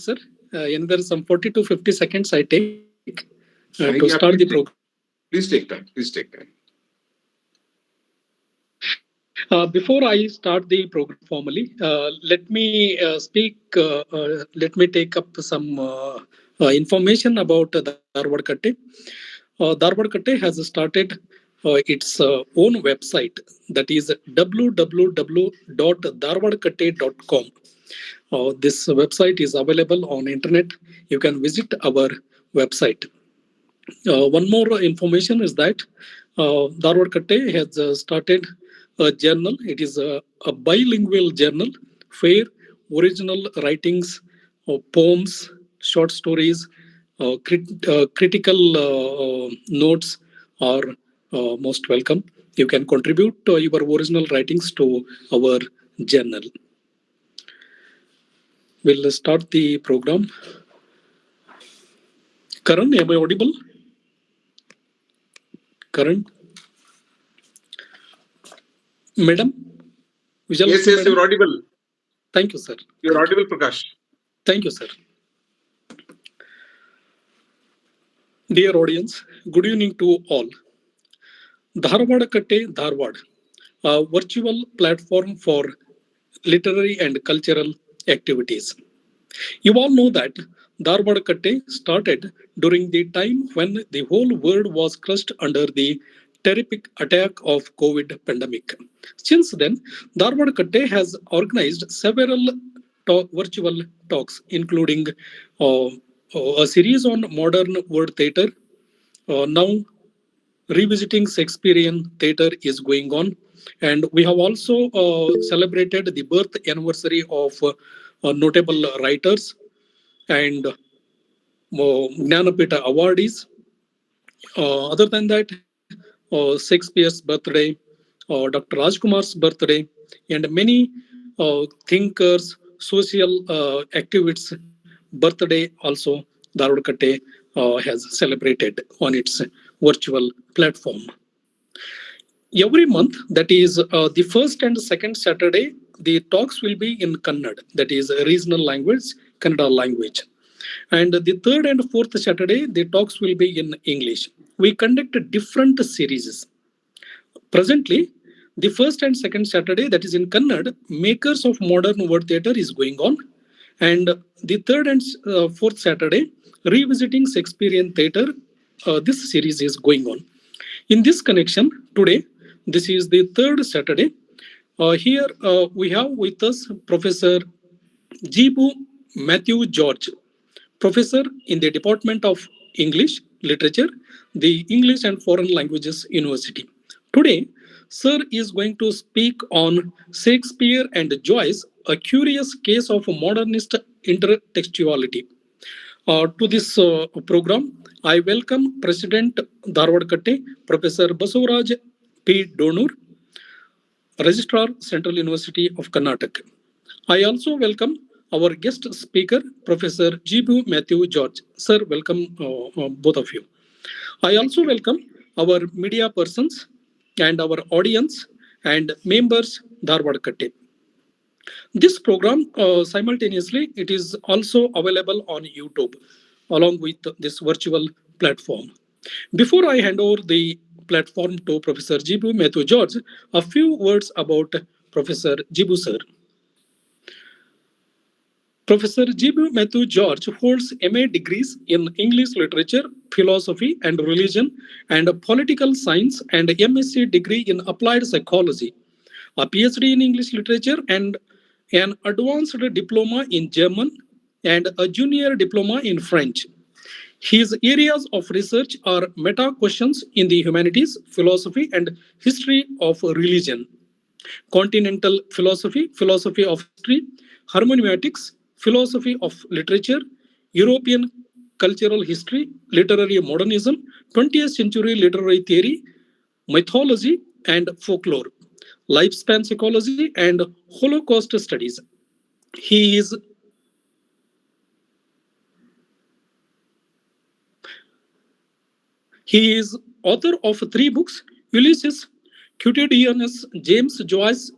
sir. Another some 40 to 50 seconds I take to Yeah, start the program. please take time. Please take time. Before I start the program formally, let me speak. Let me take up some information about Dharwad Katte. Dharwad Katte has started its own website, that is www.dharwadkatte.com. This website is available on internet. You can visit our website. One more information is that Dharwad Katte has started a journal. It is a bilingual journal where original writings, poems, short stories, critical notes are most welcome. You can contribute your original writings to our journal. We'll start the program. Karan, am I audible? Karan? Madam? Yes, yes, you're audible. Thank you, sir. You're audible, Prakash. Thank you, sir. Dear audience, good evening to all. Dharwad Katte Dharwad, a virtual platform for literary and cultural activities. You all know that Dharwad Katte started during the time when the whole world was crushed under the terrific attack of COVID pandemic. Since then, Dharwad Katte has organized several virtual talks, including uh, a series on modern word theatre. Now, revisiting Shakespearean theatre is going on, and we have also celebrated the birth anniversary of notable writers and Jnanapita awardees. Other than that, Shakespeare's birthday, Dr. Rajkumar's birthday, and many thinkers, social activists' birthday also Dharwad Katte has celebrated on its virtual platform. Every month, that is the first and second Saturday, the talks will be in Kannada, that is a regional language, Kannada language. And the third and fourth Saturday, the talks will be in English. We conduct different series. Presently, the first and second Saturday, that is in Kannada, Makers of Modern Word Theatre is going on. And the third and fourth Saturday, Revisiting Shakespearean Theatre, this series is going on. In this connection, today, this is the third Saturday. Here we have with us Professor Jibu Mathew George, professor in the Department of English Literature, the English and Foreign Languages University. Today, Sir is going to speak on Shakespeare and Joyce, a curious case of modernist intertextuality. To this program, I welcome President Dharwad Katte, Professor Basavaraj P. Donur, Registrar, Central University of Karnataka. I also welcome our guest speaker, Professor Jibu Mathew George. Sir, welcome both of you. I also welcome our media persons and our audience and members Dharwad Katte. This program simultaneously it is also available on YouTube along with this virtual platform. Before I hand over the platform to Professor Jibu Mathew George, a few words about Professor Jibu sir. Professor Jibu Mathew George holds MA degrees in English Literature, Philosophy and Religion, and Political Science, and MSc degree in Applied Psychology, a PhD in English Literature, and an advanced diploma in German, and a junior diploma in French. His areas of research are meta questions in the humanities, philosophy, and history of religion, continental philosophy, philosophy of history, hermeneutics, philosophy of literature, European cultural history, literary modernism, 20th century literary theory, mythology and folklore, lifespan psychology, and Holocaust studies. He is He is author of three books: Ulysses, Quotidianus, James Joyce,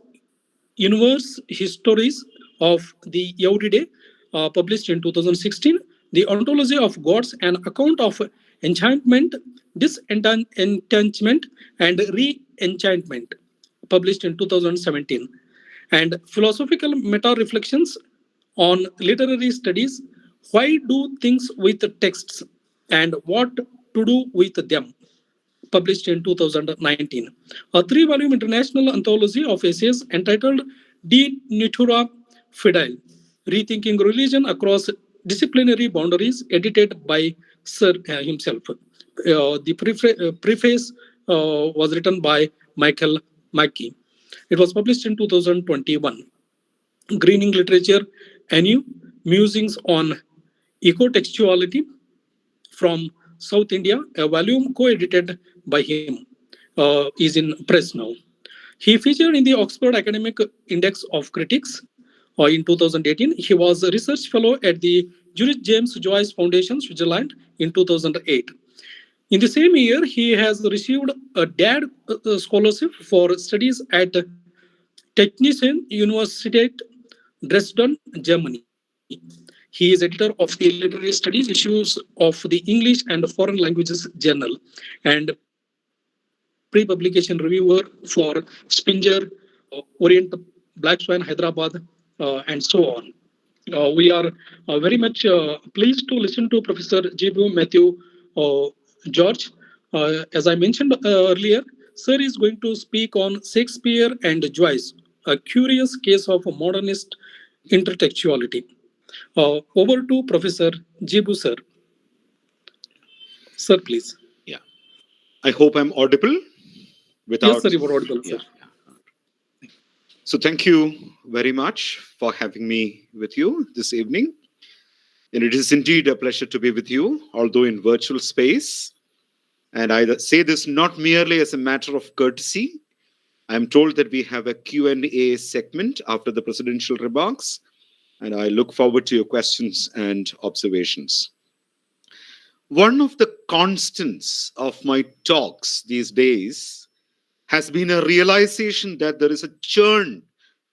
Universe Histories of the Everyday, published in 2016. The Ontology of Gods, an account of enchantment, disenchantment, and re-enchantment, published in 2017. And Philosophical Meta-Reflections on Literary Studies, Why Do Things with Texts and What to Do with Them, published in 2019. A three-volume international anthology of essays entitled De Natura Fidei, Rethinking Religion Across Disciplinary Boundaries, edited by Sir himself. The preface was written by Michael Mackey. It was published in 2021. Greening Literature, Anu, Musings on Ecotextuality, from South India, a volume co-edited by him, is in press now. He featured in the Oxford Academic Index of Critics in 2018. He was a research fellow at the James Joyce Foundation, Switzerland, in 2008. In the same year, he has received a DAD scholarship for studies at Technischen Universität Dresden, Germany. He is editor of the literary studies issues of the English and Foreign Languages Journal and pre-publication reviewer for Spinger, Orient, Black Swan, Hyderabad, and so on. We are very much pleased to listen to Professor Jibu Mathew George. As I mentioned earlier, Sir is going to speak on Shakespeare and Joyce, a curious case of modernist intertextuality. Over to Professor Jibu, sir. Sir, please. Yeah. I hope I'm audible Yes, without. sir, you were audible, sir. Yeah. So thank you very much for having me with you this evening. And it is indeed a pleasure to be with you, although in virtual space. And I say this not merely as a matter of courtesy. I'm told that we have a Q&A segment after the presidential remarks, and I look forward to your questions and observations. One of the constants of my talks these days has been a realization that there is a churn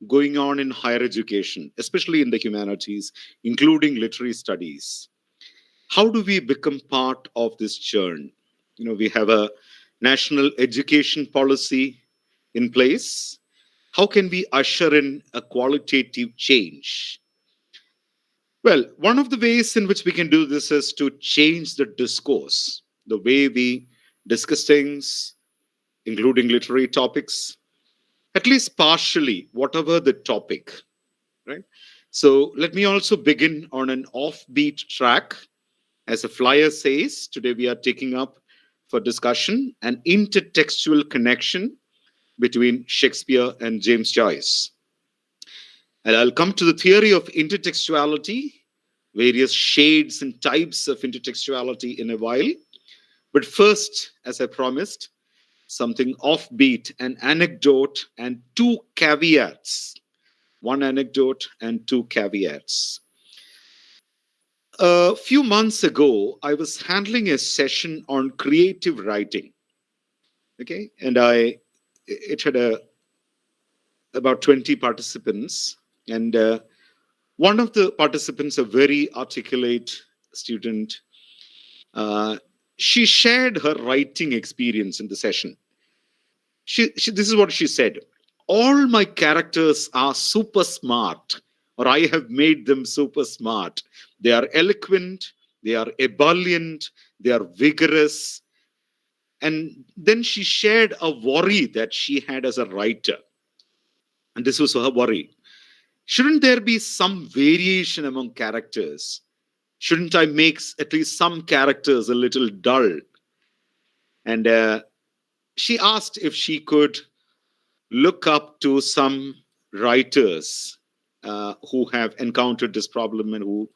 going on in higher education, especially in the humanities, including literary studies. How do we become part of this churn? We have a national education policy in place. How can we usher in a qualitative change? Well, one of the ways in which we can do this is to change the discourse, the way we discuss things, including literary topics, at least partially, whatever the topic, right? So let me also begin on an offbeat track. As the flyer says, today we are taking up for discussion an intertextual connection between Shakespeare and James Joyce. And I'll come to the theory of intertextuality, various shades and types of intertextuality in a while. But first, as I promised, something offbeat, an anecdote and two caveats. One anecdote and two caveats. A few months ago, I was handling a session on creative writing. Okay, and it had about 20 participants, and one of the participants, a very articulate student, she shared her writing experience in the session. This is what she said: all my characters are super smart, or I have made them super smart. They are eloquent, they are ebullient, they are vigorous. And then she shared a worry that she had as a writer. And this was her worry. Shouldn't there be some variation among characters? Shouldn't I make at least some characters a little dull? And she asked if she could look up to some writers who have encountered this problem and who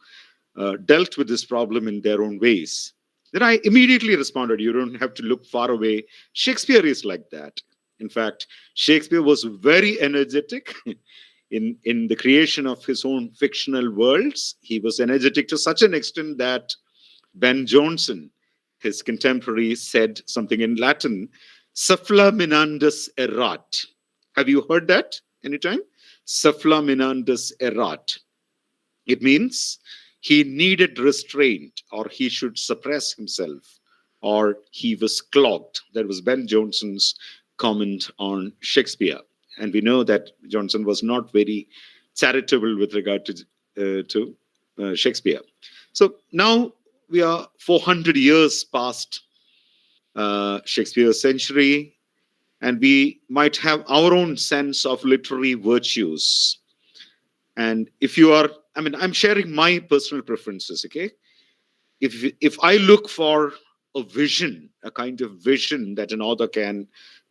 dealt with this problem in their own ways. Then I immediately responded, you don't have to look far away. Shakespeare is like that. In fact, Shakespeare was very energetic in the creation of his own fictional worlds. He was energetic to such an extent that Ben Jonson, his contemporary, said something in Latin, Suffla minandus erat. Have you heard that anytime? Suffla minandus erat. It means he needed restraint, or he should suppress himself, or he was clogged. That was Ben Jonson's comment on Shakespeare. And we know that Johnson was not very charitable with regard to Shakespeare. So now we are 400 years past Shakespeare's century, and we might have our own sense of literary virtues. And if you are, I mean, I'm sharing my personal preferences, okay? If I look for a vision, a kind of vision that an author can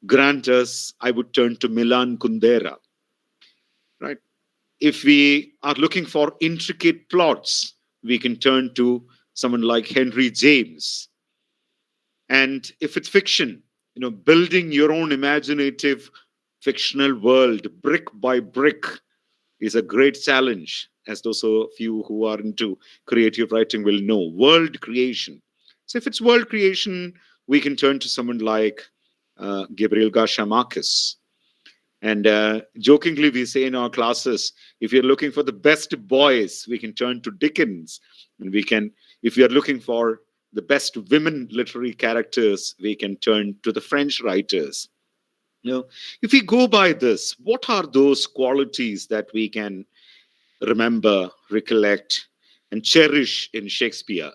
grant us, I would turn to Milan Kundera, right? If we are looking for intricate plots, we can turn to someone like Henry James. And if it's fiction, building your own imaginative fictional world brick by brick is a great challenge, as those of you who are into creative writing will know. World creation. So if it's world creation, we can turn to someone like Gabriel Garcia Marquez. And jokingly, we say in our classes, if you're looking for the best boys, we can turn to Dickens. And if you're looking for the best women literary characters, we can turn to the French writers. If we go by this, what are those qualities that we can remember, recollect, and cherish in Shakespeare?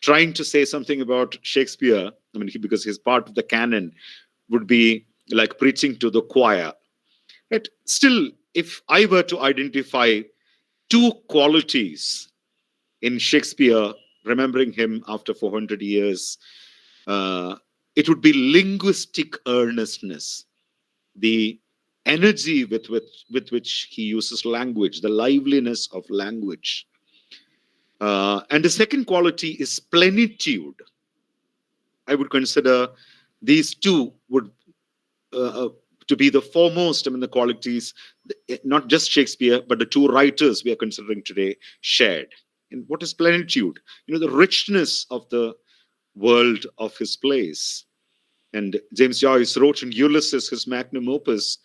Trying to say something about Shakespeare, because he's part of the canon, would be like preaching to the choir. But still, if I were to identify two qualities in Shakespeare, remembering him after 400 years, it would be linguistic earnestness, the energy with which he uses language, the liveliness of language. And the second quality is plenitude. I would consider these two would to be the foremost, the qualities, not just Shakespeare, but the two writers we are considering today shared. And what is plenitude? The richness of the world of his plays. And James Joyce wrote in Ulysses, his magnum opus,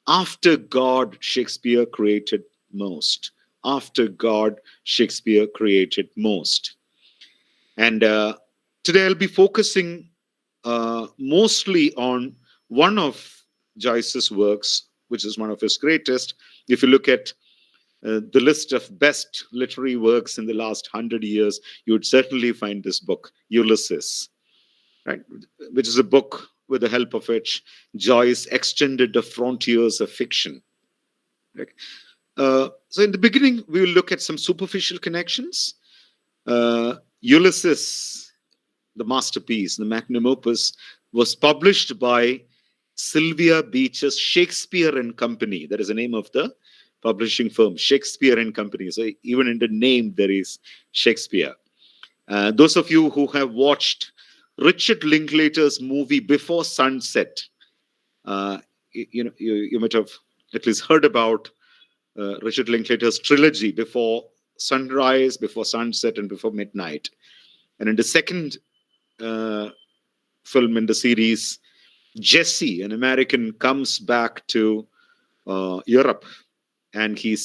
after God, Shakespeare created most. After God, Shakespeare created most. And today I'll be focusing mostly on one of Joyce's works, which is one of his greatest. If you look at the list of best literary works in the last 100 years, you would certainly find this book, Ulysses, right? Which is a book with the help of which Joyce extended the frontiers of fiction. Right? So in the beginning, we will look at some superficial connections. Ulysses, the masterpiece, the magnum opus, was published by Sylvia Beach's Shakespeare and Company. That is the name of the publishing firm, Shakespeare and Company. So even in the name, there is Shakespeare. Those of you who have watched Richard Linklater's movie Before Sunset, you might have at least heard about Richard Linklater's trilogy, Before Sunrise, Before Sunset, and Before Midnight. And in the second film in the series, Jesse, an American, comes back to Europe, and he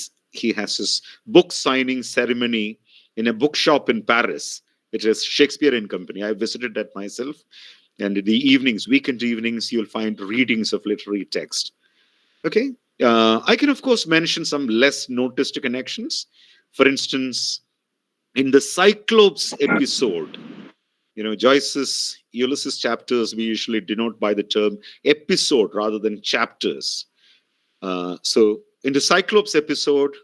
has his book signing ceremony in a bookshop in Paris. It is Shakespeare and Company. I visited that myself. And in the evenings, weekend evenings, you'll find readings of literary text. Okay. I can, of course, mention some less noticed connections. For instance, in the Cyclops episode, Joyce's Ulysses chapters, we usually denote by the term episode rather than chapters. So in the Cyclops episode,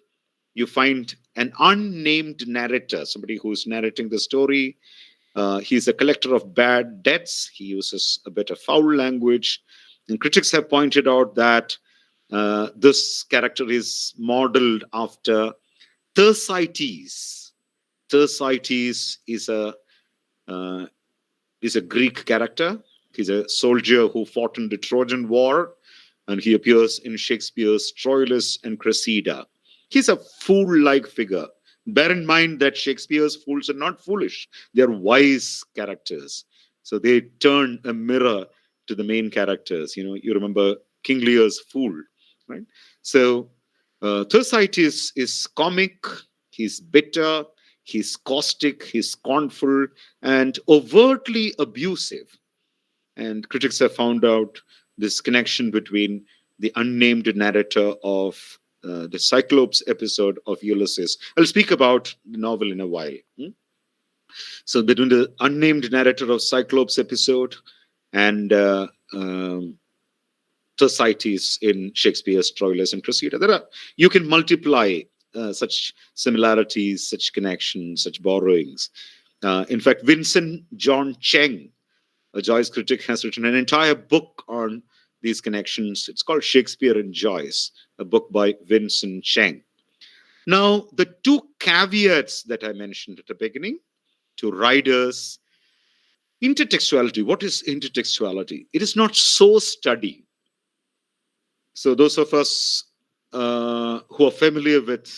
you find an unnamed narrator, somebody who's narrating the story. He's a collector of bad debts. He uses a bit of foul language. And critics have pointed out that this character is modeled after Thersites. Thersites is a Greek character. He's a soldier who fought in the Trojan War, and he appears in Shakespeare's Troilus and Cressida. He's a fool-like figure. Bear in mind that Shakespeare's fools are not foolish. They're wise characters. So they turn a mirror to the main characters. You remember King Lear's fool, right? So Thersites is comic. he's bitter, he's caustic, he's scornful, and overtly abusive. And critics have found out this connection between the unnamed narrator of the Cyclops episode of Ulysses. I'll speak about the novel in a while. So between the unnamed narrator of Cyclops episode and Thersites in Shakespeare's Troilus and Cressida, you can multiply such similarities, such connections, such borrowings. In fact, Vincent John Cheng, a Joyce critic, has written an entire book on these connections. It's called Shakespeare and Joyce, a book by Vincent Cheng. Now, the two caveats that I mentioned at the beginning to writers: intertextuality. What is intertextuality? It is not so studied. So those of us who are familiar with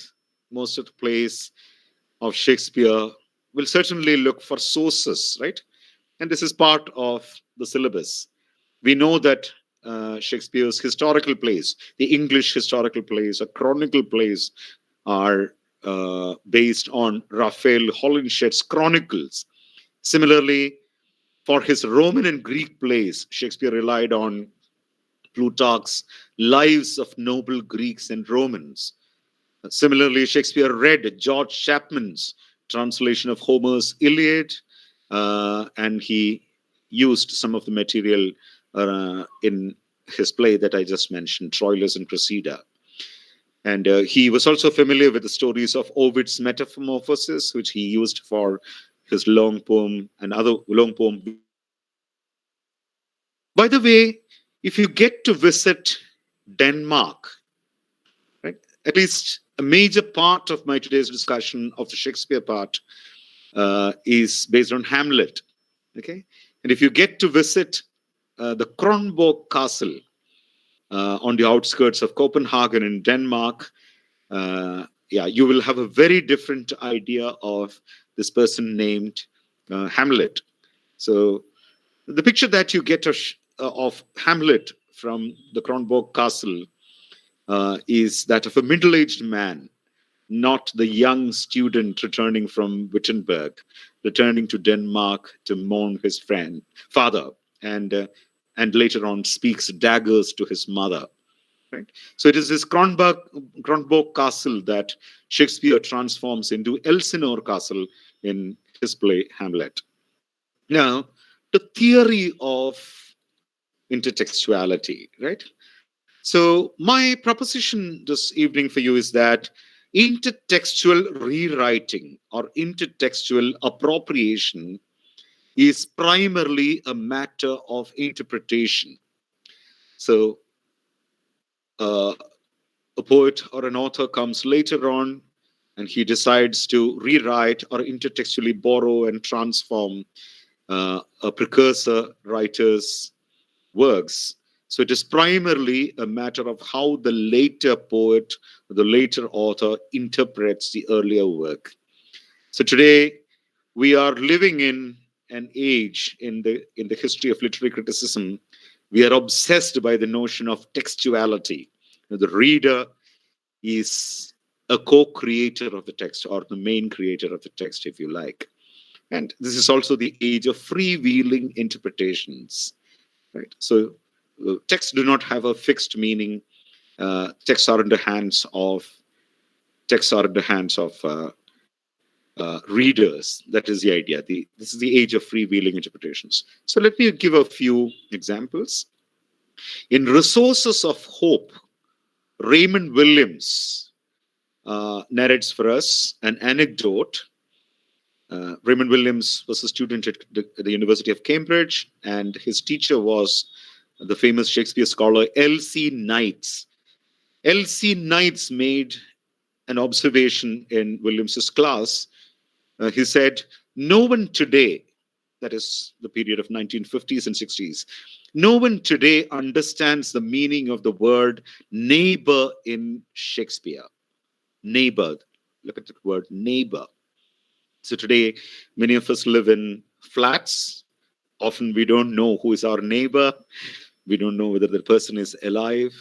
most of the plays of Shakespeare will certainly look for sources, right? And this is part of the syllabus. We know that Shakespeare's historical plays, the English historical plays or chronicle plays, are based on Raphael Holinshed's Chronicles. Similarly, for his Roman and Greek plays, Shakespeare relied on Plutarch's Lives of Noble Greeks and Romans. Similarly, Shakespeare read George Chapman's translation of Homer's Iliad, and he used some of the material in his play that I just mentioned, Troilus and Cressida. And he was also familiar with the stories of Ovid's Metamorphoses, which he used for his long poem and other long poem. By the way, if you get to visit Denmark, right, at least a major part of my today's discussion of the Shakespeare part is based on Hamlet. Okay, and if you get to visit the Kronborg Castle on the outskirts of Copenhagen in Denmark, you will have a very different idea of this person named Hamlet. So the picture that you get of Hamlet from the Kronborg Castle is that of a middle-aged man, not the young student returning from Wittenberg, returning to Denmark to mourn his father, and later on speaks daggers to his mother. Right? So it is this Kronborg Castle that Shakespeare transforms into Elsinore Castle in his play Hamlet. Now, the theory of intertextuality, right? So my proposition this evening for you is that intertextual rewriting or intertextual appropriation is primarily a matter of interpretation. So a poet or an author comes later on and he decides to rewrite or intertextually borrow and transform a precursor writer's works. So it is primarily a matter of how the later poet, the later author interprets the earlier work. So today we are living in an age in the history of literary criticism. We are obsessed by the notion of textuality. The reader is a co-creator of the text, or the main creator of the text, if you like. And this is also the age of freewheeling interpretations. Right? So texts do not have a fixed meaning. Texts are in the hands of readers. That is the idea. This is the age of freewheeling interpretations. So let me give a few examples. In Resources of Hope, Raymond Williams narrates for us an anecdote. Raymond Williams was a student at the University of Cambridge, and his teacher was the famous Shakespeare scholar L.C. Knights. L.C. Knights made an observation in Williams's class. He said, no one today, that is the period of 1950s and 60s, no one today understands the meaning of the word neighbor in Shakespeare. Neighbor. Look at that word, neighbor. So today, many of us live in flats. Often we don't know who is our neighbor. We don't know whether the person is alive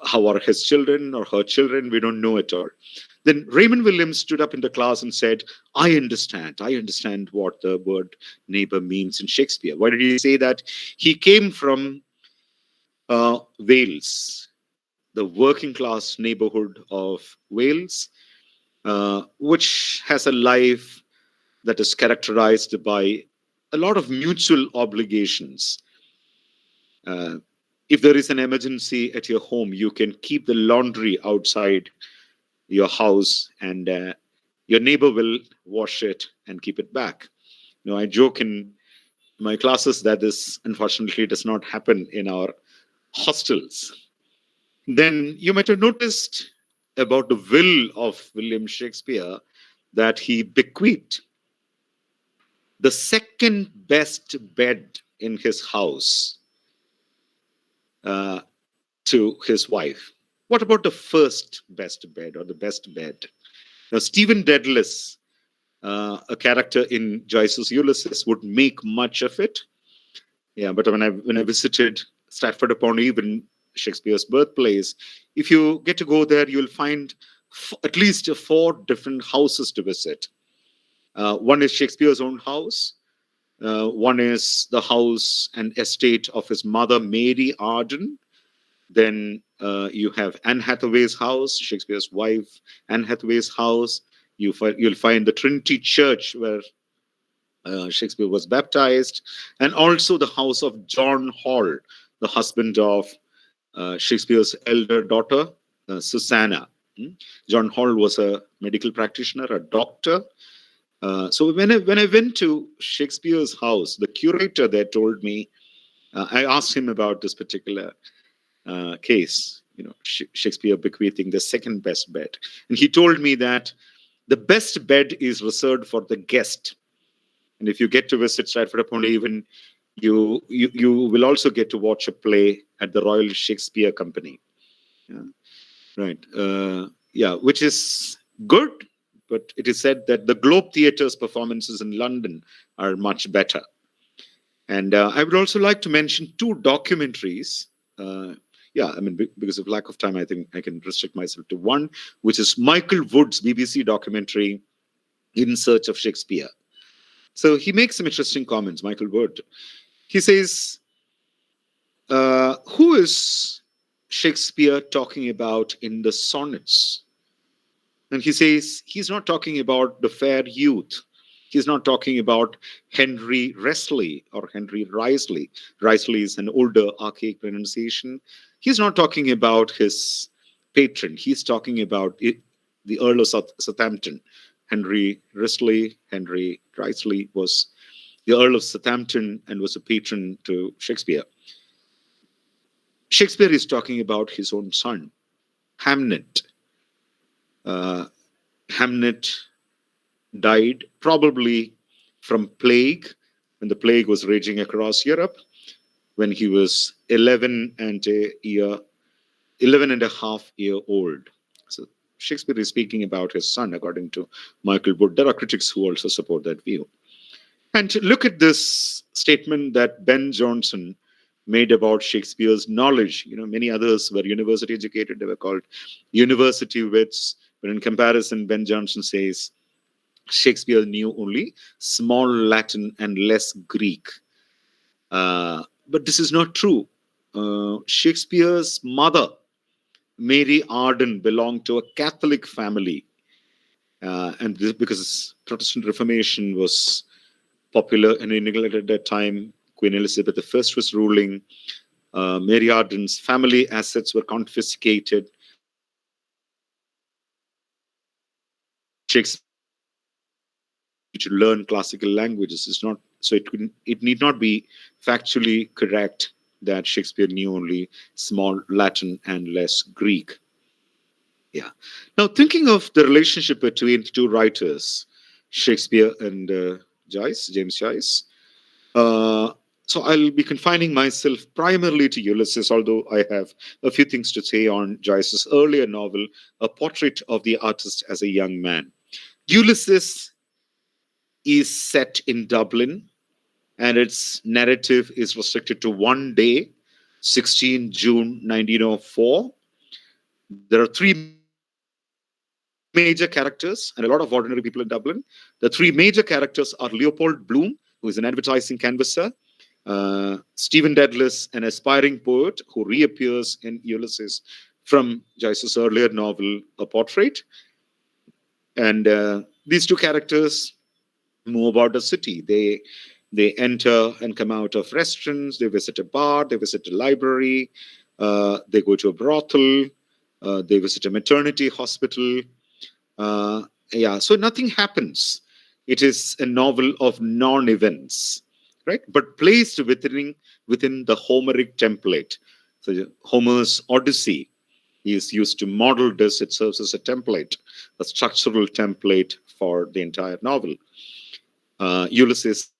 How are his children or her children? We don't know at all. Then Raymond Williams stood up in the class and said, I understand what the word neighbor means in Shakespeare. Why did he say that? He came from Wales, the working class neighborhood of Wales, which has a life that is characterized by a lot of mutual obligations. Uh, if there is an emergency at your home, you can keep the laundry outside your house, and your neighbor will wash it and keep it back. I joke in my classes that this unfortunately does not happen in our hostels. Then you might have noticed about the will of William Shakespeare that he bequeathed the second best bed in his house uh, to his wife. What about the first best bed or the best bed? Now, Stephen Dedalus, a character in Joyce's Ulysses, would make much of it. Yeah, but when I visited Stratford upon Avon, Shakespeare's birthplace, if you get to go there, you'll find at least 4 different houses to visit. One is Shakespeare's own house. One is the house and estate of his mother, Mary Arden. Then you have Anne Hathaway's house, Shakespeare's wife, Anne Hathaway's house. You'll find the Trinity Church where Shakespeare was baptized, and also the house of John Hall, the husband of Shakespeare's elder daughter, Susanna. John Hall was a medical practitioner, a doctor. So when I went to Shakespeare's house, the curator there told me, I asked him about this particular case, Shakespeare bequeathing the second best bed. And he told me that the best bed is reserved for the guest. And if you get to visit Stratford upon Avon, you will also get to watch a play at the Royal Shakespeare Company. Yeah. Right. Which is good, but it is said that the Globe Theatre's performances in London are much better. And I would also like to mention 2 documentaries. Because of lack of time, I think I can restrict myself to one, which is Michael Wood's BBC documentary, In Search of Shakespeare. So he makes some interesting comments, Michael Wood. He says, who is Shakespeare talking about in the sonnets? And he says, he's not talking about the fair youth. He's not talking about Henry Wriothesley or Henry Wriothesley. Wriothesley is an older archaic pronunciation. He's not talking about his patron. He's talking about the Earl of Southampton. Henry Wriothesley, Henry Wriothesley was the Earl of Southampton and was a patron to Shakespeare. Shakespeare is talking about his own son, Hamlet. Hamlet died probably from plague, when the plague was raging across Europe, when he was 11 and a half year old. So Shakespeare is speaking about his son, according to Michael Wood. There are critics who also support that view. And look at this statement that Ben Jonson made about Shakespeare's knowledge. Many others were university educated. They were called university wits. But in comparison, Ben Jonson says, Shakespeare knew only small Latin and less Greek. But this is not true. Shakespeare's mother, Mary Arden, belonged to a Catholic family. And this, because Protestant Reformation was popular in England at that time, Queen Elizabeth I was ruling. Mary Arden's family assets were confiscated. Shakespeare to learn classical languages is not so. It need not be factually correct that Shakespeare knew only small Latin and less Greek. Yeah. Now, thinking of the relationship between 2 writers, Shakespeare and Joyce, James Joyce. So I'll be confining myself primarily to Ulysses, although I have a few things to say on Joyce's earlier novel, A Portrait of the Artist as a Young Man. Ulysses is set in Dublin, and its narrative is restricted to one day, 16 June 1904. There are three major characters and a lot of ordinary people in Dublin. The three major characters are Leopold Bloom, who is an advertising canvasser, Stephen Dedalus, an aspiring poet who reappears in Ulysses from Joyce's earlier novel, A Portrait. And these two characters move about the city. They enter and come out of restaurants. They visit a bar. They visit a library. They go to a brothel. They visit a maternity hospital. So nothing happens. It is a novel of non-events, right? But placed within the Homeric template. So Homer's Odyssey is used to model this. It serves as a template, a structural template for the entire novel. Ulysses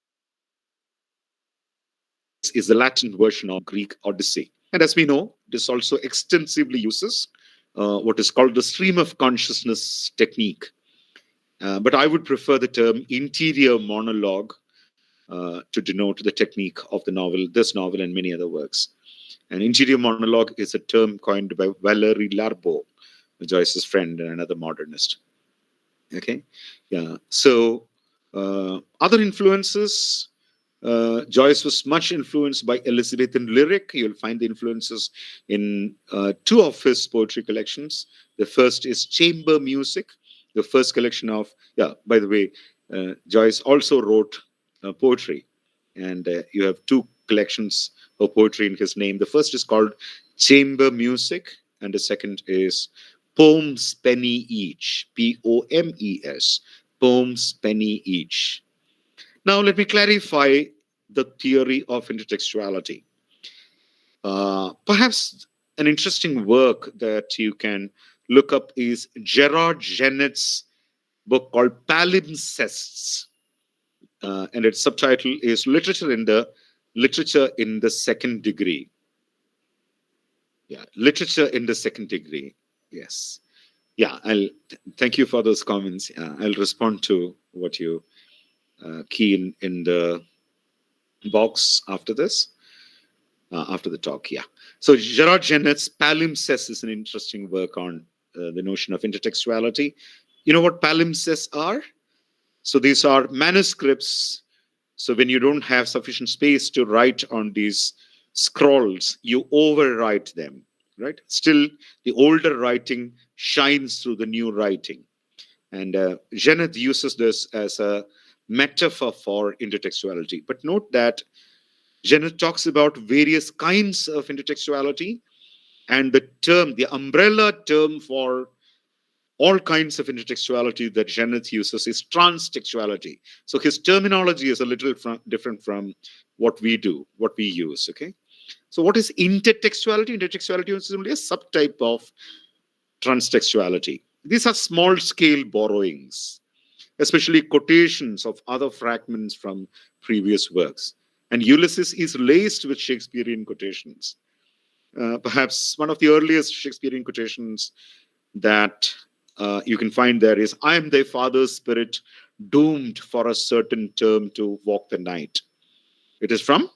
is the Latin version of Greek Odyssey. And as we know, this also extensively uses what is called the stream of consciousness technique. But I would prefer the term interior monologue to denote the technique of the novel, this novel, and many other works. And interior monologue is a term coined by Valery Larbo, Joyce's friend and another modernist. Okay, yeah. So other influences. Joyce was much influenced by Elizabethan lyric. You'll find the influences in two of his poetry collections. The first is Chamber Music, the first collection of, yeah, by the way, Joyce also wrote poetry. And you have two collections of poetry in his name. The first is called Chamber Music, and the second is Poems Penny Each, Pomes, Poems Penny Each. Now, let me clarify the theory of intertextuality. Perhaps an interesting work that you can look up is Gerard Genet's book called Palimpsests, and its subtitle is Literature in the Second Degree. Yeah, Literature in the Second Degree. Yes. Yeah, thank you for those comments. I'll respond to what you key in the box after this, after the talk. Yeah. So Gerard Genet's Palimpsests is an interesting work on the notion of intertextuality. You know what palimpsests are? So these are manuscripts. So when you don't have sufficient space to write on these scrolls, you overwrite them, right? Still, the older writing shines through the new writing. And Genet uses this as a metaphor for intertextuality. But note that Genet talks about various kinds of intertextuality, and the umbrella term for all kinds of intertextuality that Genet uses is transtextuality. So his terminology is a little different from what we do, what we use. Okay. So what is intertextuality? Intertextuality is simply a subtype of transtextuality. These are small scale borrowings, especially quotations of other fragments from previous works. And Ulysses is laced with Shakespearean quotations. Perhaps one of the earliest Shakespearean quotations that you can find there is, I am thy father's spirit, doomed for a certain term to walk the night. It is from?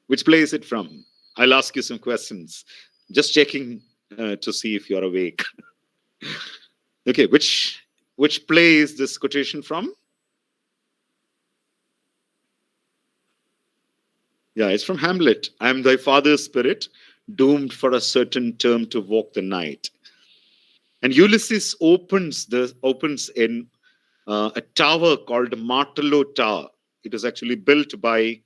Which play is it from? I'll ask you some questions. Just checking to see if you're awake. Okay, which play is this quotation from? Yeah, it's from Hamlet. I am thy father's spirit, doomed for a certain term to walk the night. And Ulysses opens in a tower called Martello Tower. It was actually built by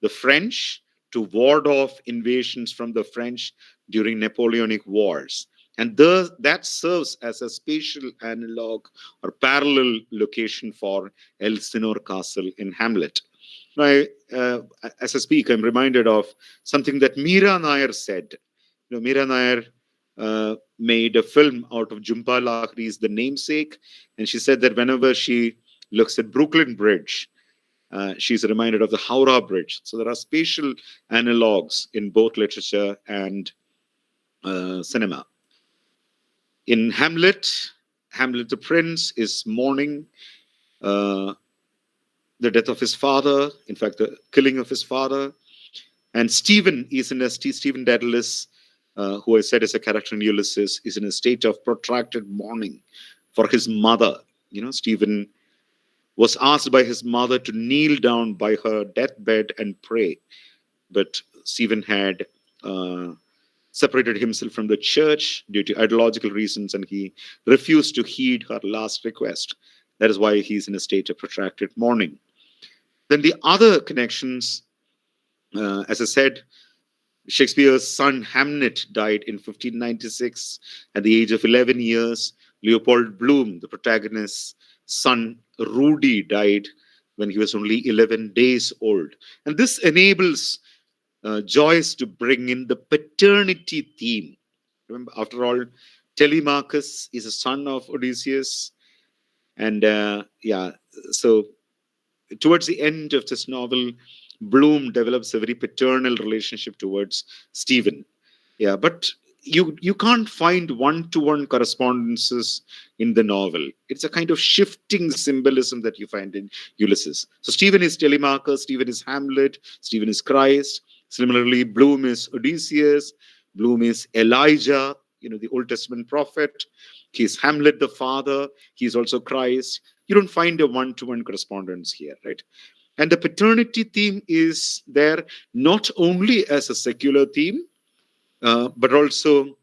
the French to ward off invasions from the French during Napoleonic Wars. And that serves as a spatial analog or parallel location for Elsinore Castle in Hamlet. Now, as I speak, I'm reminded of something that Meera Nair said. Meera Nair made a film out of Jhumpa Lahiri's The Namesake, and she said that whenever she looks at Brooklyn Bridge, she's reminded of the Howrah Bridge. So there are spatial analogs in both literature and cinema. In Hamlet, Hamlet the prince is mourning the death of his father, in fact, the killing of his father. And Stephen is in a Stephen Dedalus who I said is a character in Ulysses, is in a state of protracted mourning for his mother. Stephen was asked by his mother to kneel down by her deathbed and pray, but Stephen had separated himself from the church due to ideological reasons, and he refused to heed her last request. That is why he's in a state of protracted mourning. Then the other connections, as I said, Shakespeare's son Hamlet died in 1596 at the age of 11 years. Leopold Bloom, the protagonist's son Rudy, died when he was only 11 days old. And this enables Joyce to bring in the paternity theme. Remember, after all, Telemachus is a son of Odysseus. And so towards the end of this novel, Bloom develops a very paternal relationship towards Stephen. Yeah, but you can't find one-to-one correspondences in the novel. It's a kind of shifting symbolism that you find in Ulysses. So Stephen is Telemachus, Stephen is Hamlet, Stephen is Christ. Similarly, Bloom is Odysseus, Bloom is Elijah, the Old Testament prophet. He's Hamlet the father, he's also Christ. You don't find a one-to-one correspondence here, right? And the paternity theme is there not only as a secular theme, but also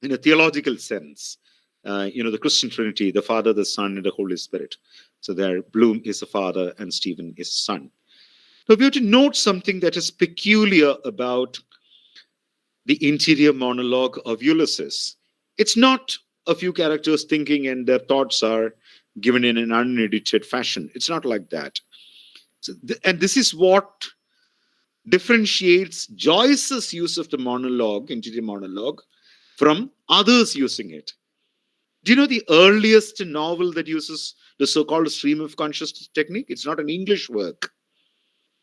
in a theological sense. The Christian Trinity, the Father, the Son, and the Holy Spirit. So there, Bloom is the father and Stephen is son. So we have to note something that is peculiar about the interior monologue of Ulysses. It's not a few characters thinking and their thoughts are given in an unedited fashion. It's not like that. And this is what differentiates Joyce's use of the monologue, interior monologue, from others using it. Do you know the earliest novel that uses the so-called stream of consciousness technique? It's not an English work.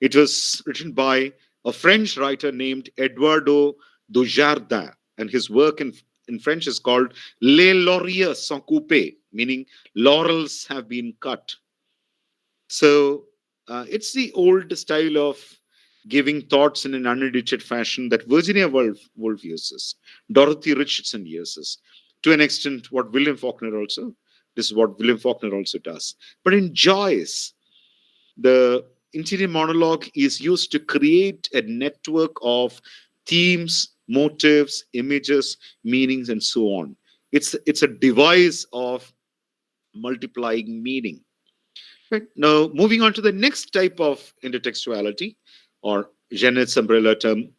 It was written by a French writer named Eduardo Dujardin, and his work in French is called Les lauriers sont coupés, meaning laurels have been cut. So it's the old style of giving thoughts in an unedited fashion that Virginia Woolf uses, Dorothy Richardson uses, to an extent what William Faulkner also, this is what William Faulkner also does. But in Joyce, the interior monologue is used to create a network of themes, motives, images, meanings, and so on. It's a device of multiplying meaning. Right. Now, moving on to the next type of intertextuality, or Genet's umbrella term,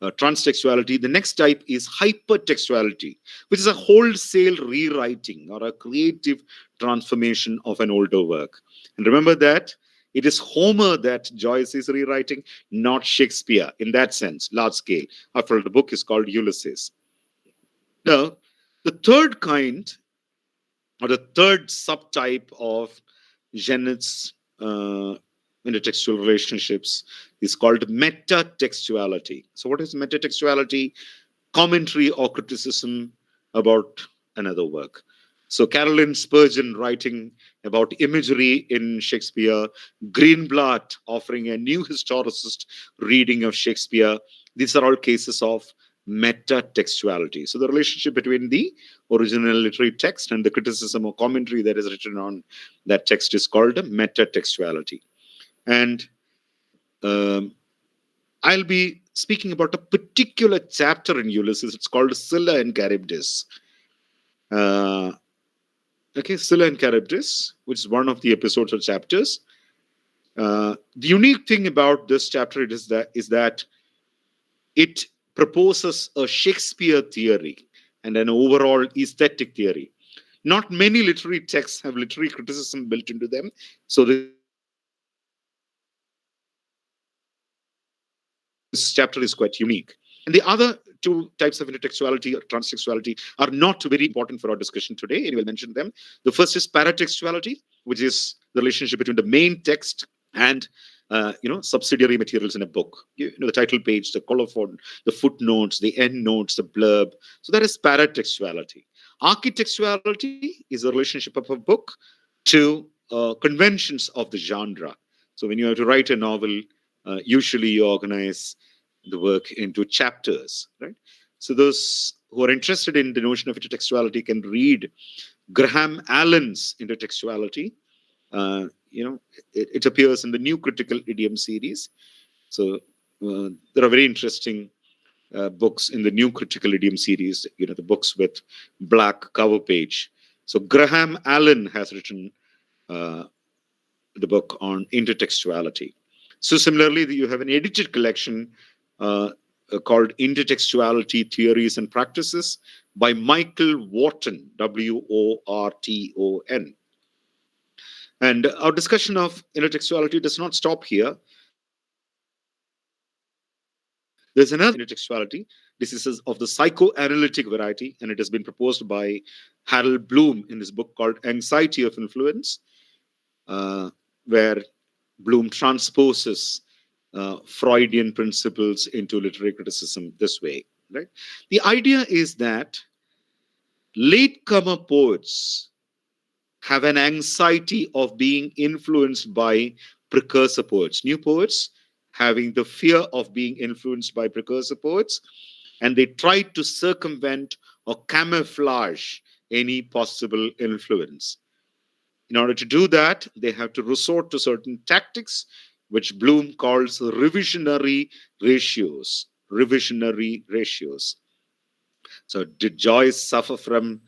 transtextuality. The next type is hypertextuality, which is a wholesale rewriting or a creative transformation of an older work. And remember that it is Homer that Joyce is rewriting, not Shakespeare in that sense, large scale. After all, the book is called Ulysses. Now, the third kind, or the third subtype of Genet's intertextual relationships is called metatextuality. So what is metatextuality? Commentary or criticism about another work. So Carolyn Spurgeon writing about imagery in Shakespeare, Greenblatt offering a new historicist reading of Shakespeare. These are all cases of metatextuality. So the relationship between the original literary text and the criticism or commentary that is written on that text is called metatextuality. And I'll be speaking about a particular chapter in Ulysses. It's called Scylla and Charybdis. Scylla and Charybdis, which is one of the episodes or chapters. The unique thing about this chapter is that it proposes a Shakespeare theory and an overall aesthetic theory. Not many literary texts have literary criticism built into them. So this chapter is quite unique. And the other two types of intertextuality or transtextuality are not very important for our discussion today. Anyway, I'll mention them. The first is paratextuality, which is the relationship between the main text and subsidiary materials in a book. The title page, the colophon, the footnotes, the endnotes, the blurb. So that is paratextuality. Architextuality is a relationship of a book to conventions of the genre. So when you have to write a novel, usually you organize the work into chapters, right? So those who are interested in the notion of intertextuality can read Graham Allen's Intertextuality. It appears in the New Critical Idiom series. So there are very interesting books in the New Critical Idiom series, the books with black cover page. So Graham Allen has written uh, the book on intertextuality. So similarly, you have an edited collection called Intertextuality Theories and Practices by Michael Wharton, Worton. And our discussion of intertextuality does not stop here. There's another intertextuality. This is of the psychoanalytic variety, and it has been proposed by Harold Bloom in his book called Anxiety of Influence, where Bloom transposes Freudian principles into literary criticism this way. Right? The idea is that latecomer poets have an anxiety of being influenced by precursor poets, new poets having the fear of being influenced by precursor poets, and they try to circumvent or camouflage any possible influence. In order to do that, they have to resort to certain tactics, which Bloom calls revisionary ratios. Revisionary ratios. So, did Joyce suffer from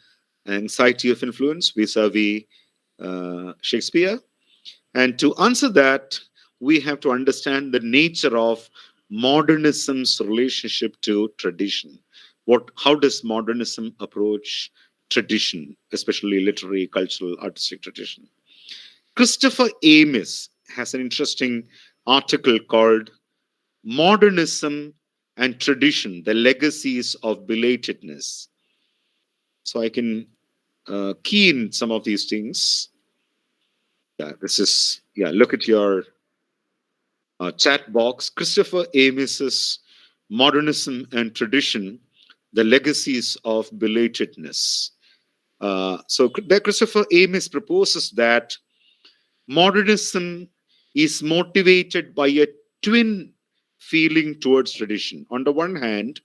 anxiety of influence vis-a-vis Shakespeare? And to answer that, we have to understand the nature of modernism's relationship to tradition. How does modernism approach tradition, especially literary, cultural, artistic tradition? Christopher Amis has an interesting article called Modernism and Tradition, the Legacies of Belatedness. So I can key in some of these things. Look at your chat box. Christopher Amis's Modernism and Tradition, the Legacies of Belatedness. So there Christopher Amis proposes that modernism is motivated by a twin feeling towards tradition. On the one hand,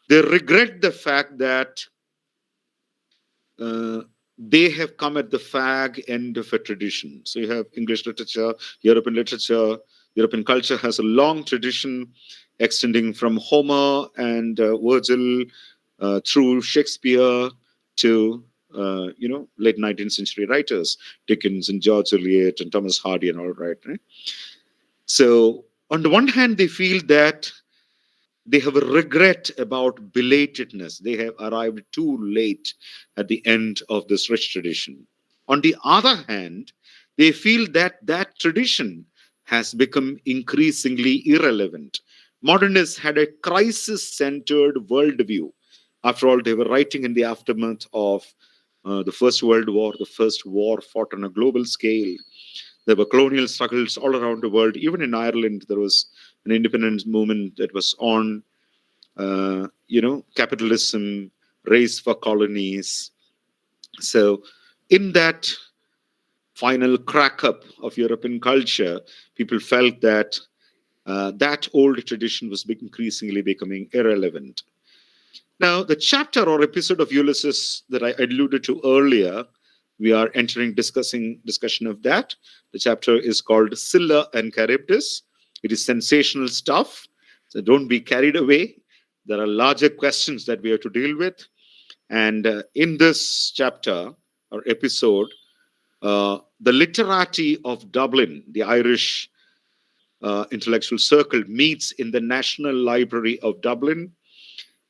they regret the fact that uh, they have come at the fag end of a tradition. So you have English literature, European culture has a long tradition extending from Homer and Virgil through Shakespeare to late 19th century writers, Dickens and George Eliot and Thomas Hardy and all right. So on the one hand, they feel that they have a regret about belatedness. They have arrived too late at the end of this rich tradition. On the other hand, they feel that that tradition has become increasingly irrelevant. Modernists had a crisis centered worldview. After all, they were writing in the aftermath of the First World War, the first war fought on a global scale. There were colonial struggles all around the world. Even in Ireland, there was an independence movement that was on. Capitalism, race for colonies. So, in that final crack up of European culture, people felt that that old tradition was increasingly becoming irrelevant. Now, the chapter or episode of Ulysses that I alluded to earlier, we are entering discussion of that. The chapter is called Scylla and Charybdis. It is sensational stuff, so don't be carried away. There are larger questions that we have to deal with. And in this chapter or episode, the literati of Dublin, the Irish intellectual circle, meets in the National Library of Dublin,